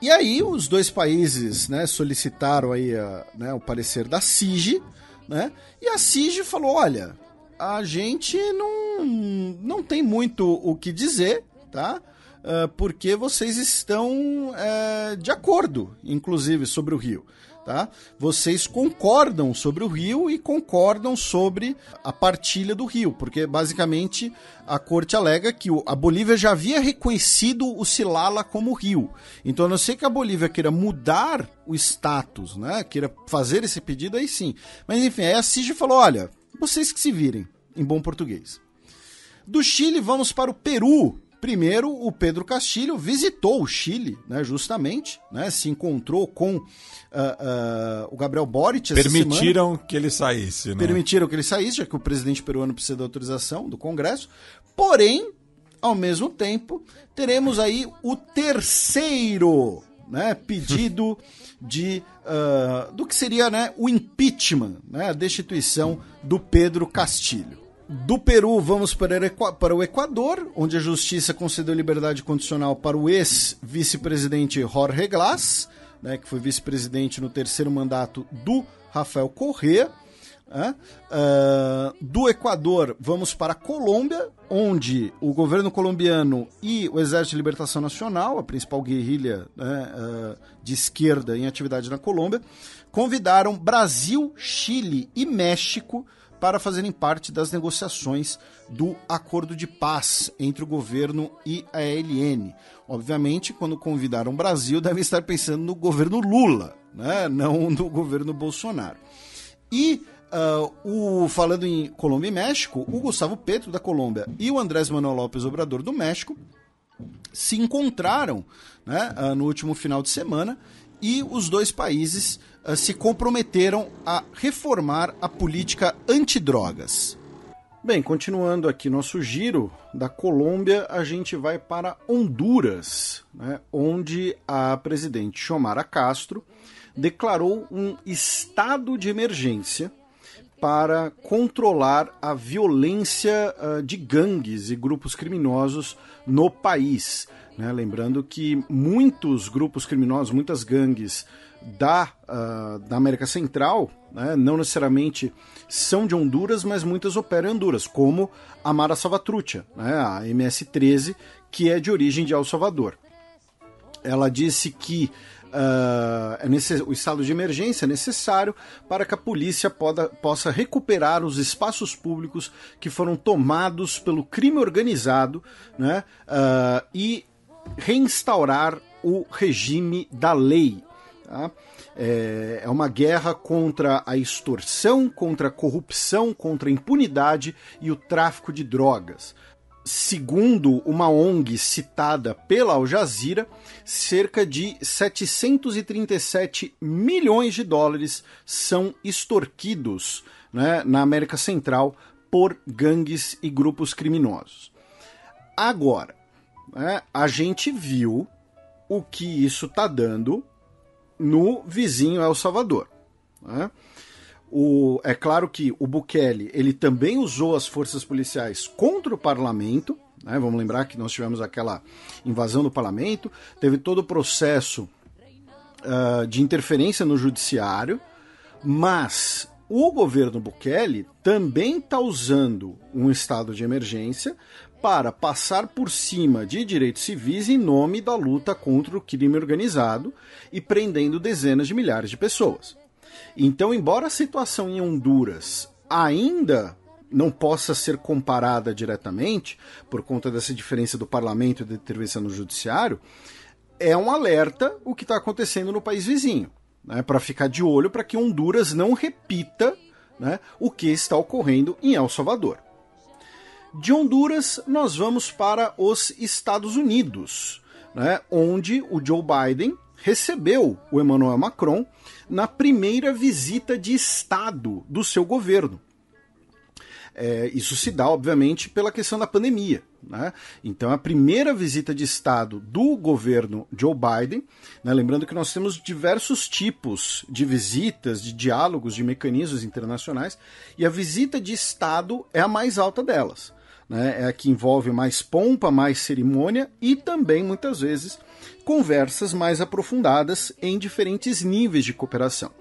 E aí os dois países, né, solicitaram aí né, o parecer da CIGI, né? E a CIGI falou, olha, a gente não tem muito o que dizer, tá? Porque vocês estão de acordo, inclusive, sobre o rio. Tá? Vocês concordam sobre o rio e concordam sobre a partilha do rio, porque basicamente a corte alega que a Bolívia já havia reconhecido o Silala como rio. Então, a não ser que a Bolívia queira mudar o status, né? Queira fazer esse pedido, aí sim. Mas enfim, aí a CIGI falou, olha, vocês que se virem, em bom português. Do Chile, vamos para o Peru. Primeiro, o Pedro Castilho visitou o Chile, né, justamente, né, se encontrou com o Gabriel Boric essa Permitiram semana. Que ele saísse, né? Permitiram que ele saísse, já que o presidente peruano precisa da autorização do Congresso. Porém, ao mesmo tempo, teremos aí o terceiro, né, pedido do que seria, né, o impeachment, né, a destituição do Pedro Castilho. Do Peru, vamos para o Equador, onde a justiça concedeu liberdade condicional para o ex-vice-presidente Jorge Glass, né, que foi vice-presidente no terceiro mandato do Rafael Correa. Do Equador, vamos para a Colômbia, onde o governo colombiano e o Exército de Libertação Nacional, a principal guerrilha, né, de esquerda em atividade na Colômbia, convidaram Brasil, Chile e México para fazerem parte das negociações do acordo de paz entre o governo e a ELN. Obviamente, quando convidaram o Brasil, devem estar pensando no governo Lula, né? Não no governo Bolsonaro. E, falando em Colômbia e México, o Gustavo Petro, da Colômbia, e o Andrés Manuel López Obrador, do México, se encontraram, né, no último final de semana, e os dois países se comprometeram a reformar a política antidrogas. Bem, continuando aqui nosso giro da Colômbia, a gente vai para Honduras, né, onde a presidente Xiomara Castro declarou um estado de emergência para controlar a violência de gangues e grupos criminosos no país. Né? Lembrando que muitos grupos criminosos, muitas gangues da América Central, né, não necessariamente são de Honduras, mas muitas operam em Honduras, como a Mara Salvatrucha, né, a MS-13, que é de origem de El Salvador. Ela disse que o estado de emergência é necessário para que a polícia possa recuperar os espaços públicos que foram tomados pelo crime organizado, né, e reinstaurar o regime da lei. Tá? É uma guerra contra a extorsão, contra a corrupção, contra a impunidade e o tráfico de drogas. Segundo uma ONG citada pela Al Jazeera, cerca de 737 milhões de dólares são extorquidos, né, na América Central por gangues e grupos criminosos. Agora, né, a gente viu o que isso está dando no vizinho El Salvador. Né? É claro que o Bukele ele também usou as forças policiais contra o parlamento, né? Vamos lembrar que nós tivemos aquela invasão do parlamento, teve todo o processo de interferência no judiciário, mas o governo Bukele também está usando um estado de emergência para passar por cima de direitos civis em nome da luta contra o crime organizado e prendendo dezenas de milhares de pessoas. Então, embora a situação em Honduras ainda não possa ser comparada diretamente, por conta dessa diferença do parlamento e da intervenção no judiciário, é um alerta o que está acontecendo no país vizinho, né, para ficar de olho para que Honduras não repita, né, o que está ocorrendo em El Salvador. De Honduras, nós vamos para os Estados Unidos, né, onde o Joe Biden recebeu o Emmanuel Macron na primeira visita de Estado do seu governo. Isso se dá, obviamente, pela questão da pandemia. Né? Então, a primeira visita de Estado do governo Joe Biden, né, lembrando que nós temos diversos tipos de visitas, de diálogos, de mecanismos internacionais, e a visita de Estado é a mais alta delas. Né? É a que envolve mais pompa, mais cerimônia e também, muitas vezes, conversas mais aprofundadas em diferentes níveis de cooperação.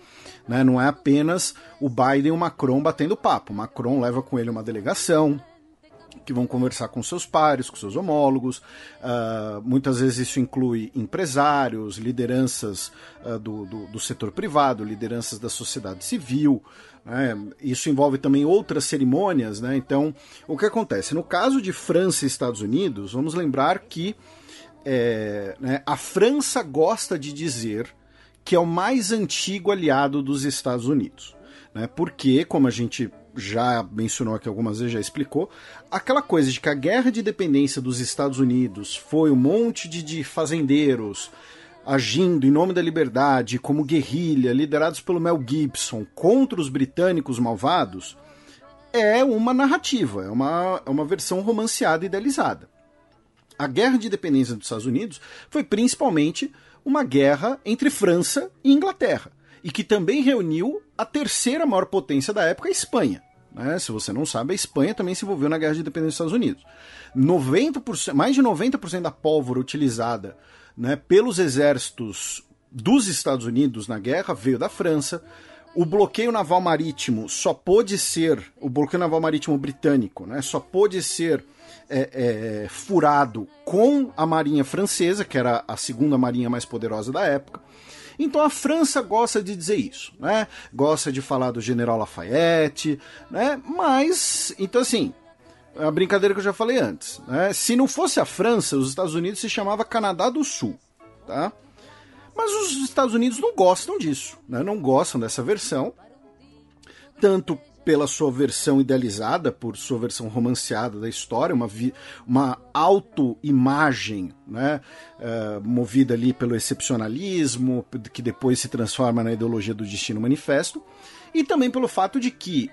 Né? Não é apenas o Biden e o Macron batendo papo. O Macron leva com ele uma delegação que vão conversar com seus pares, com seus homólogos. Muitas vezes isso inclui empresários, lideranças do setor privado, lideranças da sociedade civil. Né? Isso envolve também outras cerimônias. Né? Então, o que acontece? No caso de França e Estados Unidos, vamos lembrar que né, a França gosta de dizer que é o mais antigo aliado dos Estados Unidos. Né? Porque, como a gente já mencionou aqui algumas vezes, já explicou, aquela coisa de que a guerra de independência dos Estados Unidos foi um monte de fazendeiros agindo em nome da liberdade, como guerrilha, liderados pelo Mel Gibson, contra os britânicos malvados, é uma narrativa, é uma versão romanceada e idealizada. A guerra de independência dos Estados Unidos foi principalmente uma guerra entre França e Inglaterra, e que também reuniu a terceira maior potência da época, a Espanha. Né? Se você não sabe, a Espanha também se envolveu na guerra de independência dos Estados Unidos. Mais de 90% da pólvora utilizada, né, pelos exércitos dos Estados Unidos na guerra veio da França. O bloqueio naval marítimo só pôde ser, o bloqueio naval marítimo britânico, né, só pôde ser furado com a marinha francesa, que era a segunda marinha mais poderosa da época. Então a França gosta de dizer isso, né? Gosta de falar do general Lafayette, né? Mas, então assim, a brincadeira que eu já falei antes, né? Se não fosse a França, os Estados Unidos se chamava Canadá do Sul, tá? Mas os Estados Unidos não gostam disso, né? Não gostam dessa versão, tanto pela sua versão idealizada, por sua versão romanceada da história, uma autoimagem, né, movida ali pelo excepcionalismo, que depois se transforma na ideologia do Destino Manifesto, e também pelo fato de que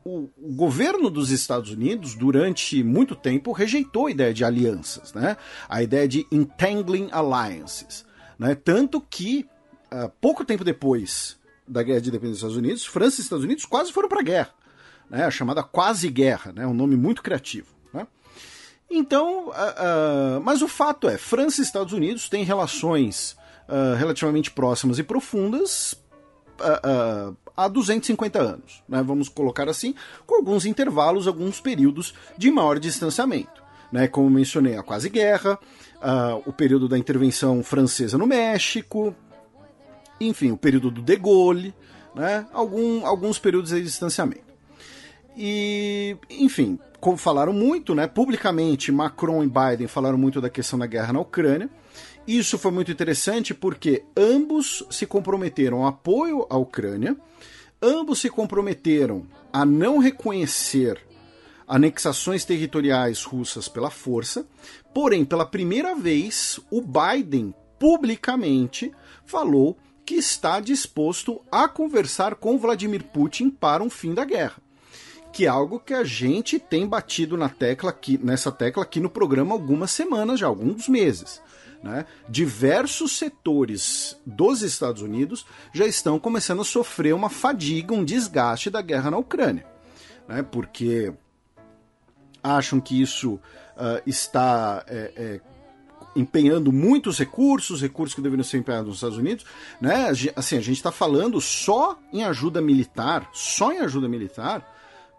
o governo dos Estados Unidos, durante muito tempo, rejeitou a ideia de alianças, né, a ideia de entangling alliances, né, tanto que, pouco tempo depois da Guerra de Independência dos Estados Unidos, França e Estados Unidos quase foram para a guerra. né, a chamada quase-guerra, né, um nome muito criativo. Né? Então, mas o fato é, França e Estados Unidos têm relações relativamente próximas e profundas há 250 anos, né, vamos colocar assim, com alguns intervalos, alguns períodos de maior distanciamento. Né, como mencionei, a quase-guerra, o período da intervenção francesa no México, enfim, o período do de Gaulle, né, alguns períodos de distanciamento. E, enfim, como falaram muito, né, publicamente, Macron e Biden falaram muito da questão da guerra na Ucrânia. Isso foi muito interessante porque ambos se comprometeram ao apoio à Ucrânia, ambos se comprometeram a não reconhecer anexações territoriais russas pela força, porém, pela primeira vez, o Biden publicamente falou que está disposto a conversar com Vladimir Putin para um fim da guerra, que é algo que a gente tem batido nessa tecla aqui no programa há algumas semanas, já há alguns meses. Né? Diversos setores dos Estados Unidos já estão começando a sofrer uma fadiga, um desgaste da guerra na Ucrânia, né? Porque acham que isso está empenhando muitos recursos que deveriam ser empenhados nos Estados Unidos, né? Assim, a gente está falando só em ajuda militar,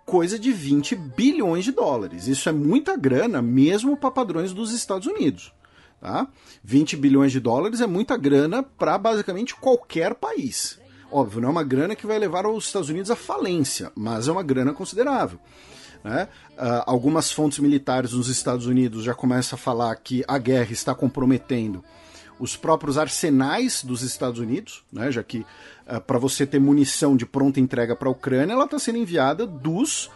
coisa de 20 bilhões de dólares. Isso é muita grana, mesmo para padrões dos Estados Unidos. Tá? 20 bilhões de dólares é muita grana para basicamente qualquer país. Óbvio, não é uma grana que vai levar os Estados Unidos à falência, mas é uma grana considerável. Né? Algumas fontes militares nos Estados Unidos já começam a falar que a guerra está comprometendo os próprios arsenais dos Estados Unidos, né? Já que para você ter munição de pronta entrega para a Ucrânia, ela está sendo enviada dos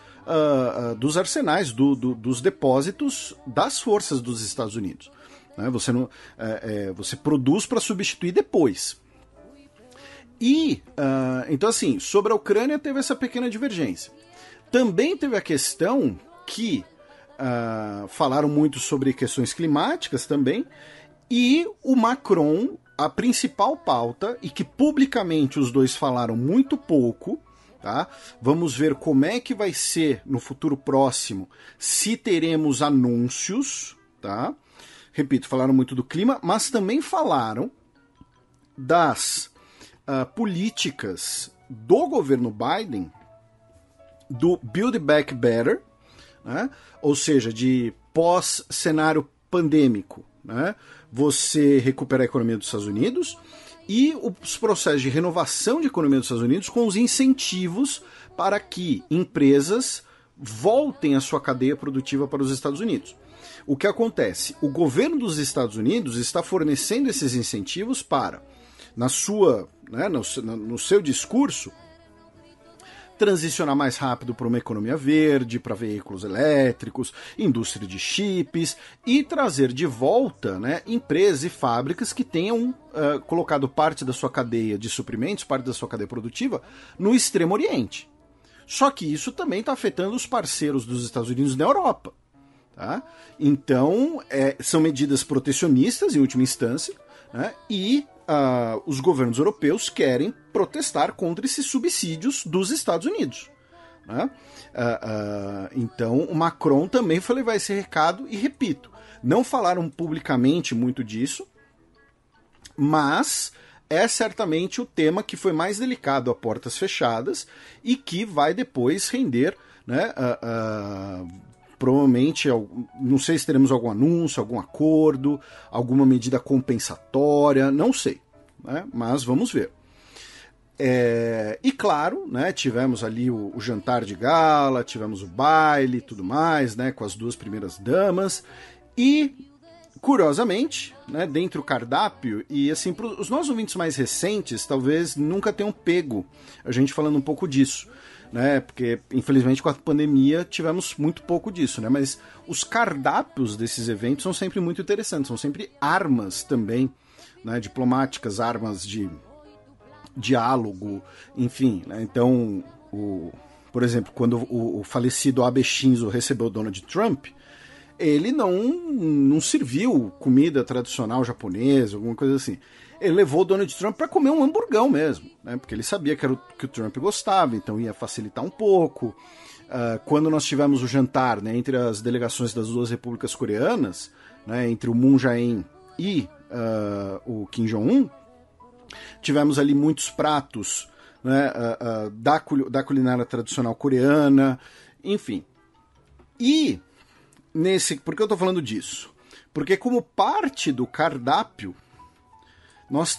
arsenais, dos depósitos das forças dos Estados Unidos. Né? Você produz para substituir depois. E, então assim, sobre a Ucrânia teve essa pequena divergência. Também teve a questão que falaram muito sobre questões climáticas também, e o Macron, a principal pauta, e que publicamente os dois falaram muito pouco, tá? Vamos ver como é que vai ser no futuro próximo, se teremos anúncios, tá? Repito, falaram muito do clima, mas também falaram das políticas do governo Biden, do Build Back Better, né? Ou seja, de pós-cenário pandêmico, né? Você recuperar a economia dos Estados Unidos e os processos de renovação de economia dos Estados Unidos com os incentivos para que empresas voltem a sua cadeia produtiva para os Estados Unidos. O que acontece? O governo dos Estados Unidos está fornecendo esses incentivos para, no seu discurso, transicionar mais rápido para uma economia verde, para veículos elétricos, indústria de chips e trazer de volta, né, empresas e fábricas que tenham colocado parte da sua cadeia de suprimentos, parte da sua cadeia produtiva no Extremo Oriente. Só que isso também está afetando os parceiros dos Estados Unidos na Europa. Tá? Então, são medidas protecionistas em última instância, né, e os governos europeus querem protestar contra esses subsídios dos Estados Unidos. Né? Então o Macron também foi levar esse recado e, repito, não falaram publicamente muito disso, mas é certamente o tema que foi mais delicado a portas fechadas e que vai depois render, né, provavelmente, não sei se teremos algum anúncio, algum acordo, alguma medida compensatória, não sei, né? Mas vamos ver. E claro, né, tivemos ali o jantar de gala, tivemos o baile e tudo mais, né, com as duas primeiras damas, e curiosamente, né, dentro do cardápio, e assim, para os nossos ouvintes mais recentes, talvez nunca tenham pego a gente falando um pouco disso, né, porque infelizmente com a pandemia tivemos muito pouco disso, né, mas os cardápios desses eventos são sempre muito interessantes, são sempre armas também, né, diplomáticas, armas de diálogo, enfim, né, então, por exemplo, quando o falecido Abe Shinzo recebeu Donald Trump, ele não serviu comida tradicional japonesa, alguma coisa assim. Ele levou o Donald Trump para comer um hamburgão mesmo, né? Porque ele sabia que era o que o Trump gostava, então ia facilitar um pouco. quando nós tivemos o jantar, né, entre as delegações das duas repúblicas coreanas, né, entre o Moon Jae-in e o Kim Jong-un, tivemos ali muitos pratos, né, da culinária tradicional coreana, enfim. E, por que eu estou falando disso? Porque como parte do cardápio, nós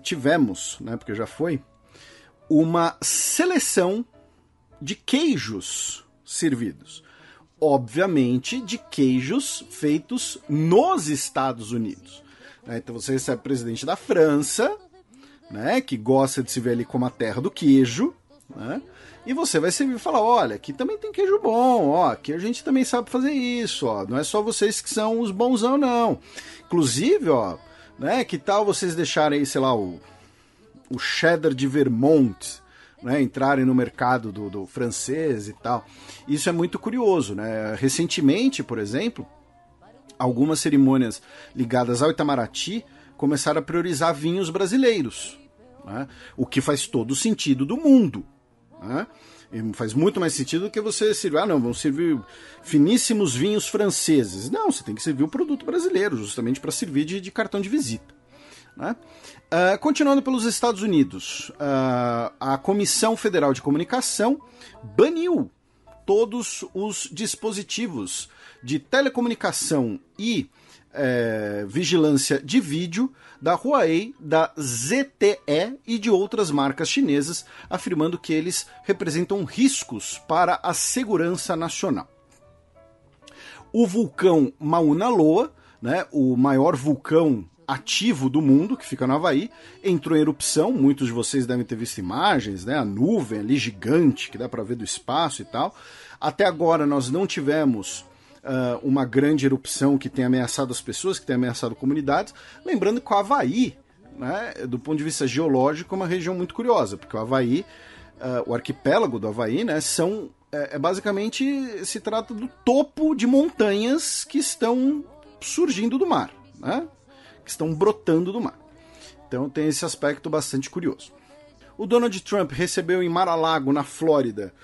tivemos, né, porque já foi, uma seleção de queijos servidos. Obviamente, de queijos feitos nos Estados Unidos. Então você recebe o presidente da França, né, que gosta de se ver ali como a terra do queijo, né, e você vai servir e falar, olha, aqui também tem queijo bom, ó, aqui a gente também sabe fazer isso, ó, não é só vocês que são os bonzão, não. Inclusive, ó, né, que tal vocês deixarem aí, sei lá, o cheddar de Vermont, né, entrarem no mercado do francês e tal. Isso é muito curioso, né? Recentemente, por exemplo, algumas cerimônias ligadas ao Itamaraty começaram a priorizar vinhos brasileiros, né? O que faz todo o sentido do mundo, né? E faz muito mais sentido do que você servir, não, vamos servir finíssimos vinhos franceses. Não, você tem que servir o produto brasileiro, justamente para servir de cartão de visita, né? Continuando pelos Estados Unidos, a Comissão Federal de Comunicação baniu todos os dispositivos de telecomunicação e vigilância de vídeo da Huawei, da ZTE e de outras marcas chinesas, afirmando que eles representam riscos para a segurança nacional. O vulcão Mauna Loa, né, o maior vulcão ativo do mundo, que fica no Havaí, entrou em erupção. Muitos de vocês devem ter visto imagens, né? A nuvem ali gigante que dá para ver do espaço e tal. Até agora nós não tivemos uma grande erupção que tenha ameaçado as pessoas, que tenha ameaçado comunidades. Lembrando que o Havaí, né, do ponto de vista geológico, é uma região muito curiosa, porque o Havaí, o arquipélago do Havaí, né, basicamente se trata do topo de montanhas que estão surgindo do mar, né? Que estão brotando do mar. Então tem esse aspecto bastante curioso. O Donald Trump recebeu em Mar-a-Lago, na Flórida,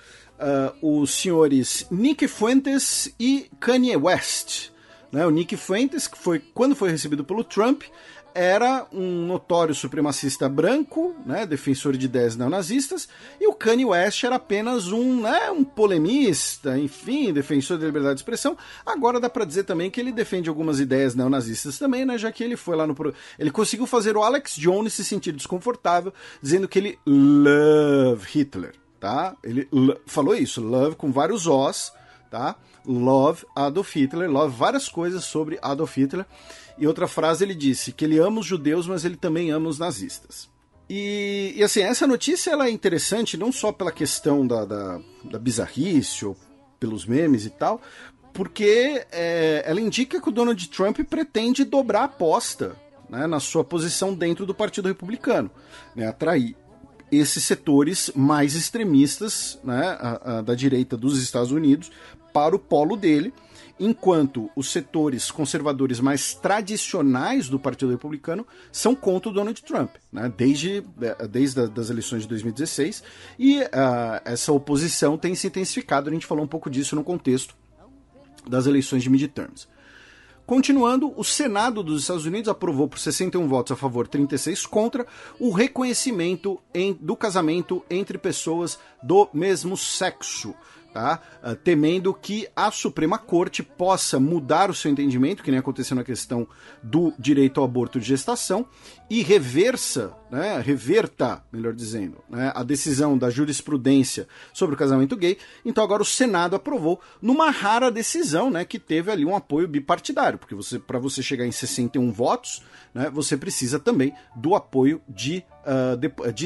os senhores Nick Fuentes e Kanye West. Né? O Nick Fuentes, que quando foi recebido pelo Trump, era um notório supremacista branco, né, defensor de ideias neonazistas, e o Kanye West era apenas um polemista, enfim, defensor da liberdade de expressão. Agora dá pra dizer também que ele defende algumas ideias neonazistas também, né, já que ele foi lá ele conseguiu fazer o Alex Jones se sentir desconfortável, dizendo que ele love Hitler, tá? Ele falou isso, love com vários Os, tá? Love Adolf Hitler, love várias coisas sobre Adolf Hitler. E outra frase ele disse que ele ama os judeus, mas ele também ama os nazistas. E assim, essa notícia ela é interessante não só pela questão da bizarrice ou pelos memes e tal, porque ela indica que o Donald Trump pretende dobrar a aposta, né, na sua posição dentro do Partido Republicano, né, atrair esses setores mais extremistas, né, da direita dos Estados Unidos para o polo dele, enquanto os setores conservadores mais tradicionais do Partido Republicano são contra o Donald Trump, né, desde as eleições de 2016, e essa oposição tem se intensificado. A gente falou um pouco disso no contexto das eleições de midterms. Continuando, o Senado dos Estados Unidos aprovou por 61 votos a favor, 36 contra, o reconhecimento do casamento entre pessoas do mesmo sexo, tá? Temendo que a Suprema Corte possa mudar o seu entendimento, que nem aconteceu na questão do direito ao aborto de gestação, e reverta, melhor dizendo, né, a decisão da jurisprudência sobre o casamento gay. Então agora o Senado aprovou numa rara decisão, né, que teve ali um apoio bipartidário, porque para você chegar em 61 votos, né, você precisa também do apoio de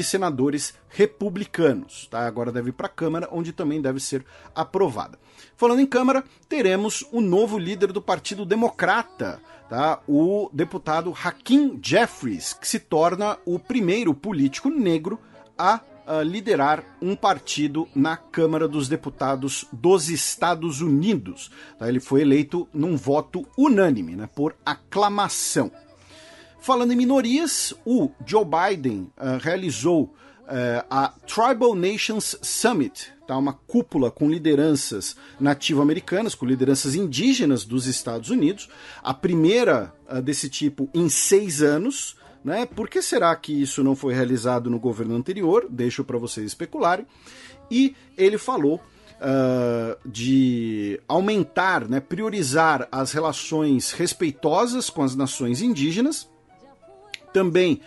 senadores republicanos, tá? Agora deve ir para a Câmara, onde também deve ser aprovada. Falando em Câmara, teremos o novo líder do Partido Democrata, tá? O deputado Hakeem Jeffries, que se torna o primeiro político negro a liderar um partido na Câmara dos Deputados dos Estados Unidos. Tá? Ele foi eleito num voto unânime, né, por aclamação. Falando em minorias, o Joe Biden realizou a Tribal Nations Summit, tá? Uma cúpula com lideranças nativo-americanas, com lideranças indígenas dos Estados Unidos, a primeira desse tipo em 6 anos, né? Por que será que isso não foi realizado no governo anterior? Deixo para vocês especularem. E ele falou de aumentar, né, priorizar as relações respeitosas com as nações indígenas, também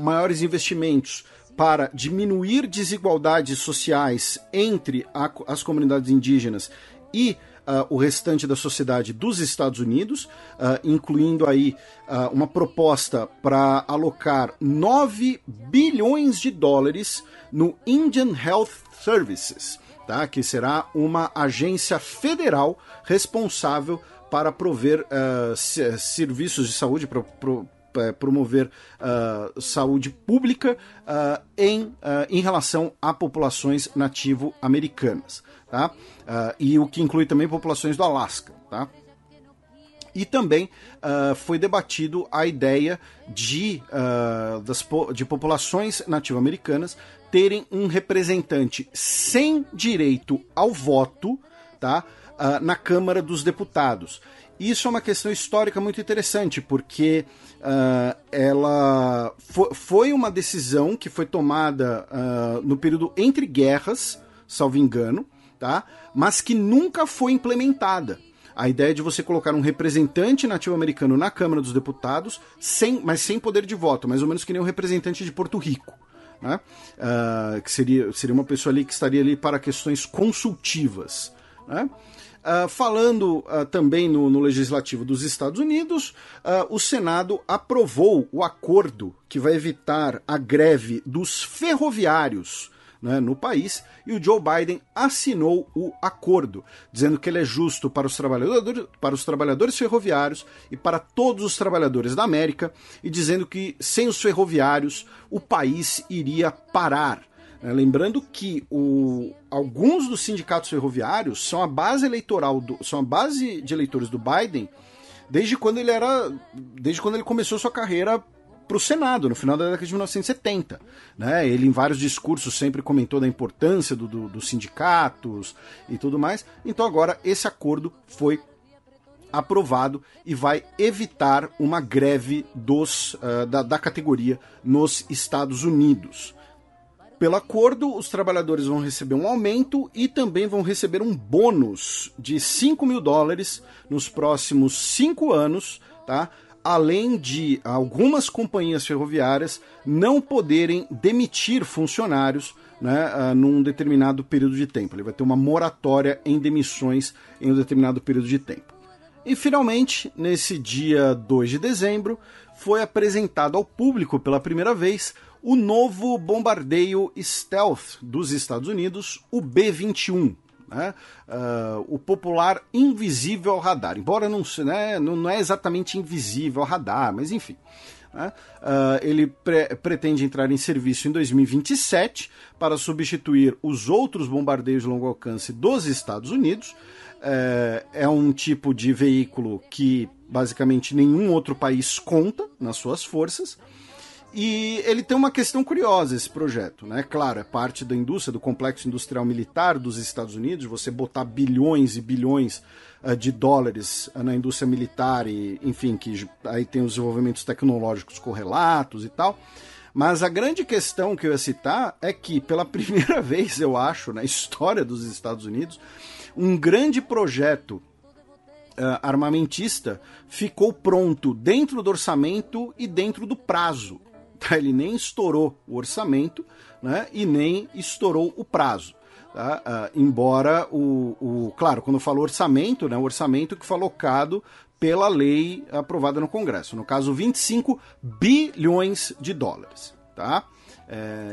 maiores investimentos para diminuir desigualdades sociais entre as comunidades indígenas e o restante da sociedade dos Estados Unidos, incluindo aí uma proposta para alocar 9 bilhões de dólares no Indian Health Services, tá? Que será uma agência federal responsável para prover serviços de saúde, para promover saúde pública em relação a populações nativo-americanas, tá? E o que inclui também populações do Alasca, tá? E também foi debatido a ideia de populações nativo-americanas terem um representante sem direito ao voto, tá? Na Câmara dos Deputados. Isso é uma questão histórica muito interessante, porque ela foi uma decisão que foi tomada no período entre guerras, salvo engano, tá? Mas que nunca foi implementada. A ideia de você colocar um representante nativo-americano na Câmara dos Deputados, mas sem poder de voto, mais ou menos que nem um representante de Porto Rico, né? Que seria uma pessoa ali que estaria ali para questões consultivas, né? Falando também no Legislativo dos Estados Unidos, o Senado aprovou o acordo que vai evitar a greve dos ferroviários, né, no país, e o Joe Biden assinou o acordo, dizendo que ele é justo para os trabalhadores ferroviários e para todos os trabalhadores da América, e dizendo que sem os ferroviários o país iria parar. Lembrando que alguns dos sindicatos ferroviários são a base de eleitores do Biden desde quando ele começou sua carreira para o Senado, no final da década de 1970. Né? Ele, em vários discursos, sempre comentou da importância dos sindicatos e tudo mais. Então agora esse acordo foi aprovado e vai evitar uma greve da categoria nos Estados Unidos. Pelo acordo, os trabalhadores vão receber um aumento e também vão receber um bônus de $5 mil nos próximos 5 anos, tá? Além de algumas companhias ferroviárias não poderem demitir funcionários, né, num determinado período de tempo. Ele vai ter uma moratória em demissões em um determinado período de tempo. E, finalmente, nesse dia 2 de dezembro, foi apresentado ao público pela primeira vez o novo bombardeio stealth dos Estados Unidos, o B-21, né? O popular invisível ao radar, embora não é exatamente invisível ao radar, mas enfim. Né? Ele pretende entrar em serviço em 2027 para substituir os outros bombardeios de longo alcance dos Estados Unidos. É um tipo de veículo que basicamente nenhum outro país conta nas suas forças. E ele tem uma questão curiosa, esse projeto, né? Claro, é parte da indústria, do complexo industrial militar dos Estados Unidos, você botar bilhões e bilhões de dólares na indústria militar, e, enfim, que aí tem os desenvolvimentos tecnológicos correlatos e tal. Mas a grande questão que eu ia citar é que, pela primeira vez, eu acho, na história dos Estados Unidos, um grande projeto armamentista ficou pronto dentro do orçamento e dentro do prazo. Ele nem estourou o orçamento, né, e nem estourou o prazo. Tá? Embora, claro, quando eu falo orçamento, né, o orçamento que foi alocado pela lei aprovada no Congresso. No caso, 25 bilhões de dólares. Tá?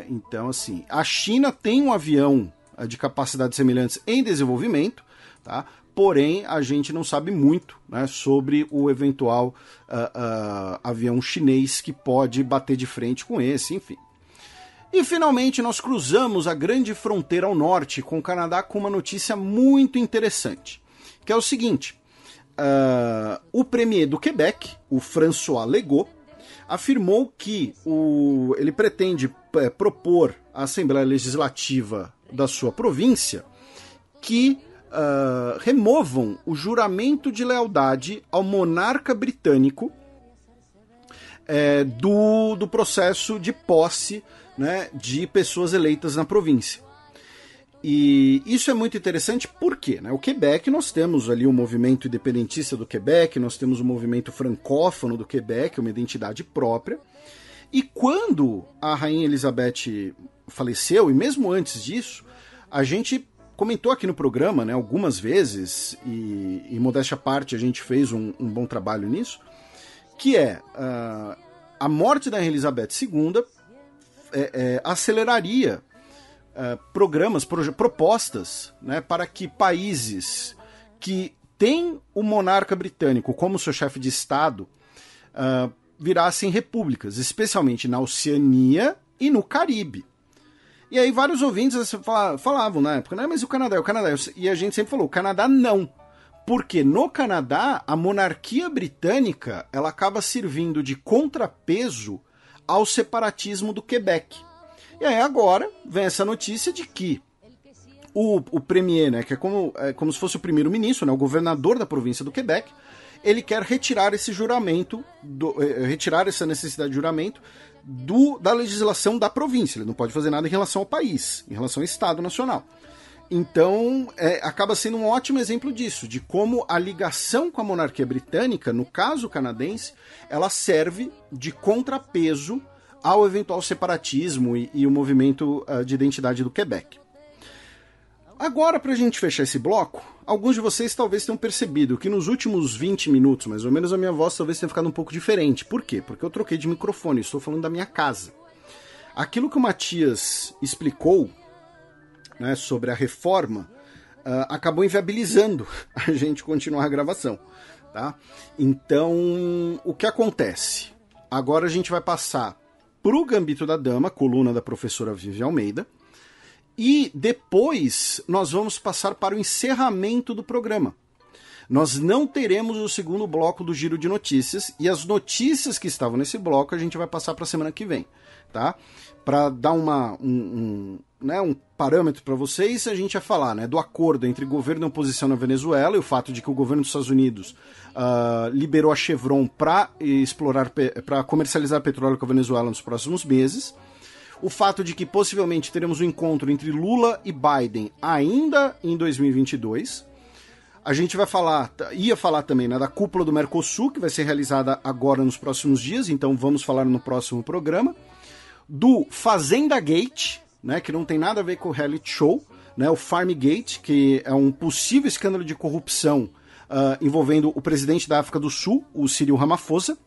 Então, assim, a China tem um avião de capacidades semelhantes em desenvolvimento, tá? Porém, a gente não sabe muito, né, sobre o eventual avião chinês que pode bater de frente com esse, enfim. E, finalmente, nós cruzamos a grande fronteira ao norte com o Canadá com uma notícia muito interessante, que é o seguinte: o premier do Quebec, o François Legault, afirmou que ele pretende propor a Assembleia Legislativa da sua província que removam o juramento de lealdade ao monarca britânico do processo de posse, né, de pessoas eleitas na província. E isso é muito interessante porque, né, o Quebec, nós temos ali o movimento independentista do Quebec, nós temos o movimento francófono do Quebec, uma identidade própria. E quando a Rainha Elizabeth faleceu, e mesmo antes disso, a gente comentou aqui no programa, né, algumas vezes, e modéstia à parte a gente fez um bom trabalho nisso, que a morte da Rainha Elizabeth II aceleraria propostas, né, para que países que têm o monarca britânico como seu chefe de Estado virassem repúblicas, especialmente na Oceania e no Caribe. E aí vários ouvintes falavam na época, né, mas o Canadá, e a gente sempre falou, o Canadá não, porque no Canadá a monarquia britânica ela acaba servindo de contrapeso ao separatismo do Quebec. E aí agora vem essa notícia de que o premier, né, que é como se fosse o primeiro-ministro, né, o governador da província do Quebec, ele quer retirar esse juramento, retirar essa necessidade de juramento da legislação da província. Ele não pode fazer nada em relação ao país, em relação ao Estado Nacional. Então, acaba sendo um ótimo exemplo disso, de como a ligação com a monarquia britânica, no caso canadense, ela serve de contrapeso ao eventual separatismo e o movimento de identidade do Quebec. Agora, para a gente fechar esse bloco, alguns de vocês talvez tenham percebido que nos últimos 20 minutos, mais ou menos, a minha voz talvez tenha ficado um pouco diferente. Por quê? Porque eu troquei de microfone, estou falando da minha casa. Aquilo que o Matias explicou, né, sobre a reforma, acabou inviabilizando a gente continuar a gravação. Tá? Então, o que acontece? Agora a gente vai passar para o Gambito da Dama, coluna da professora Vivi Almeida, e depois nós vamos passar para o encerramento do programa. Nós não teremos o segundo bloco do Giro de Notícias, e as notícias que estavam nesse bloco a gente vai passar para a semana que vem, tá? Para dar um parâmetro para vocês, a gente vai falar, né, do acordo entre governo e oposição na Venezuela e o fato de que o governo dos Estados Unidos liberou a Chevron para comercializar petróleo com a Venezuela nos próximos meses. O fato de que possivelmente teremos um encontro entre Lula e Biden ainda em 2022. A gente ia falar também, né, da cúpula do Mercosul, que vai ser realizada agora nos próximos dias, então vamos falar no próximo programa. Do Fazenda Gate, né, que não tem nada a ver com o reality show, né, o Farmgate, que é um possível escândalo de corrupção envolvendo o presidente da África do Sul, o Cyril Ramaphosa.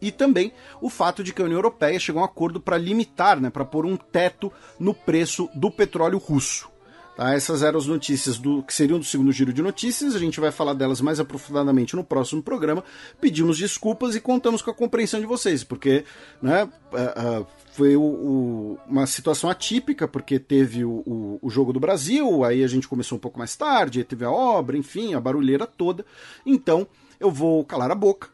E também o fato de que a União Europeia chegou a um acordo para limitar, né, para pôr um teto no preço do petróleo russo. Tá? Essas eram as notícias que seriam do segundo giro de notícias. A gente vai falar delas mais aprofundadamente no próximo programa. Pedimos desculpas e contamos com a compreensão de vocês, porque, né, foi uma situação atípica, porque teve o Jogo do Brasil, aí a gente começou um pouco mais tarde, aí teve a obra, enfim, a barulheira toda. Então, eu vou calar a boca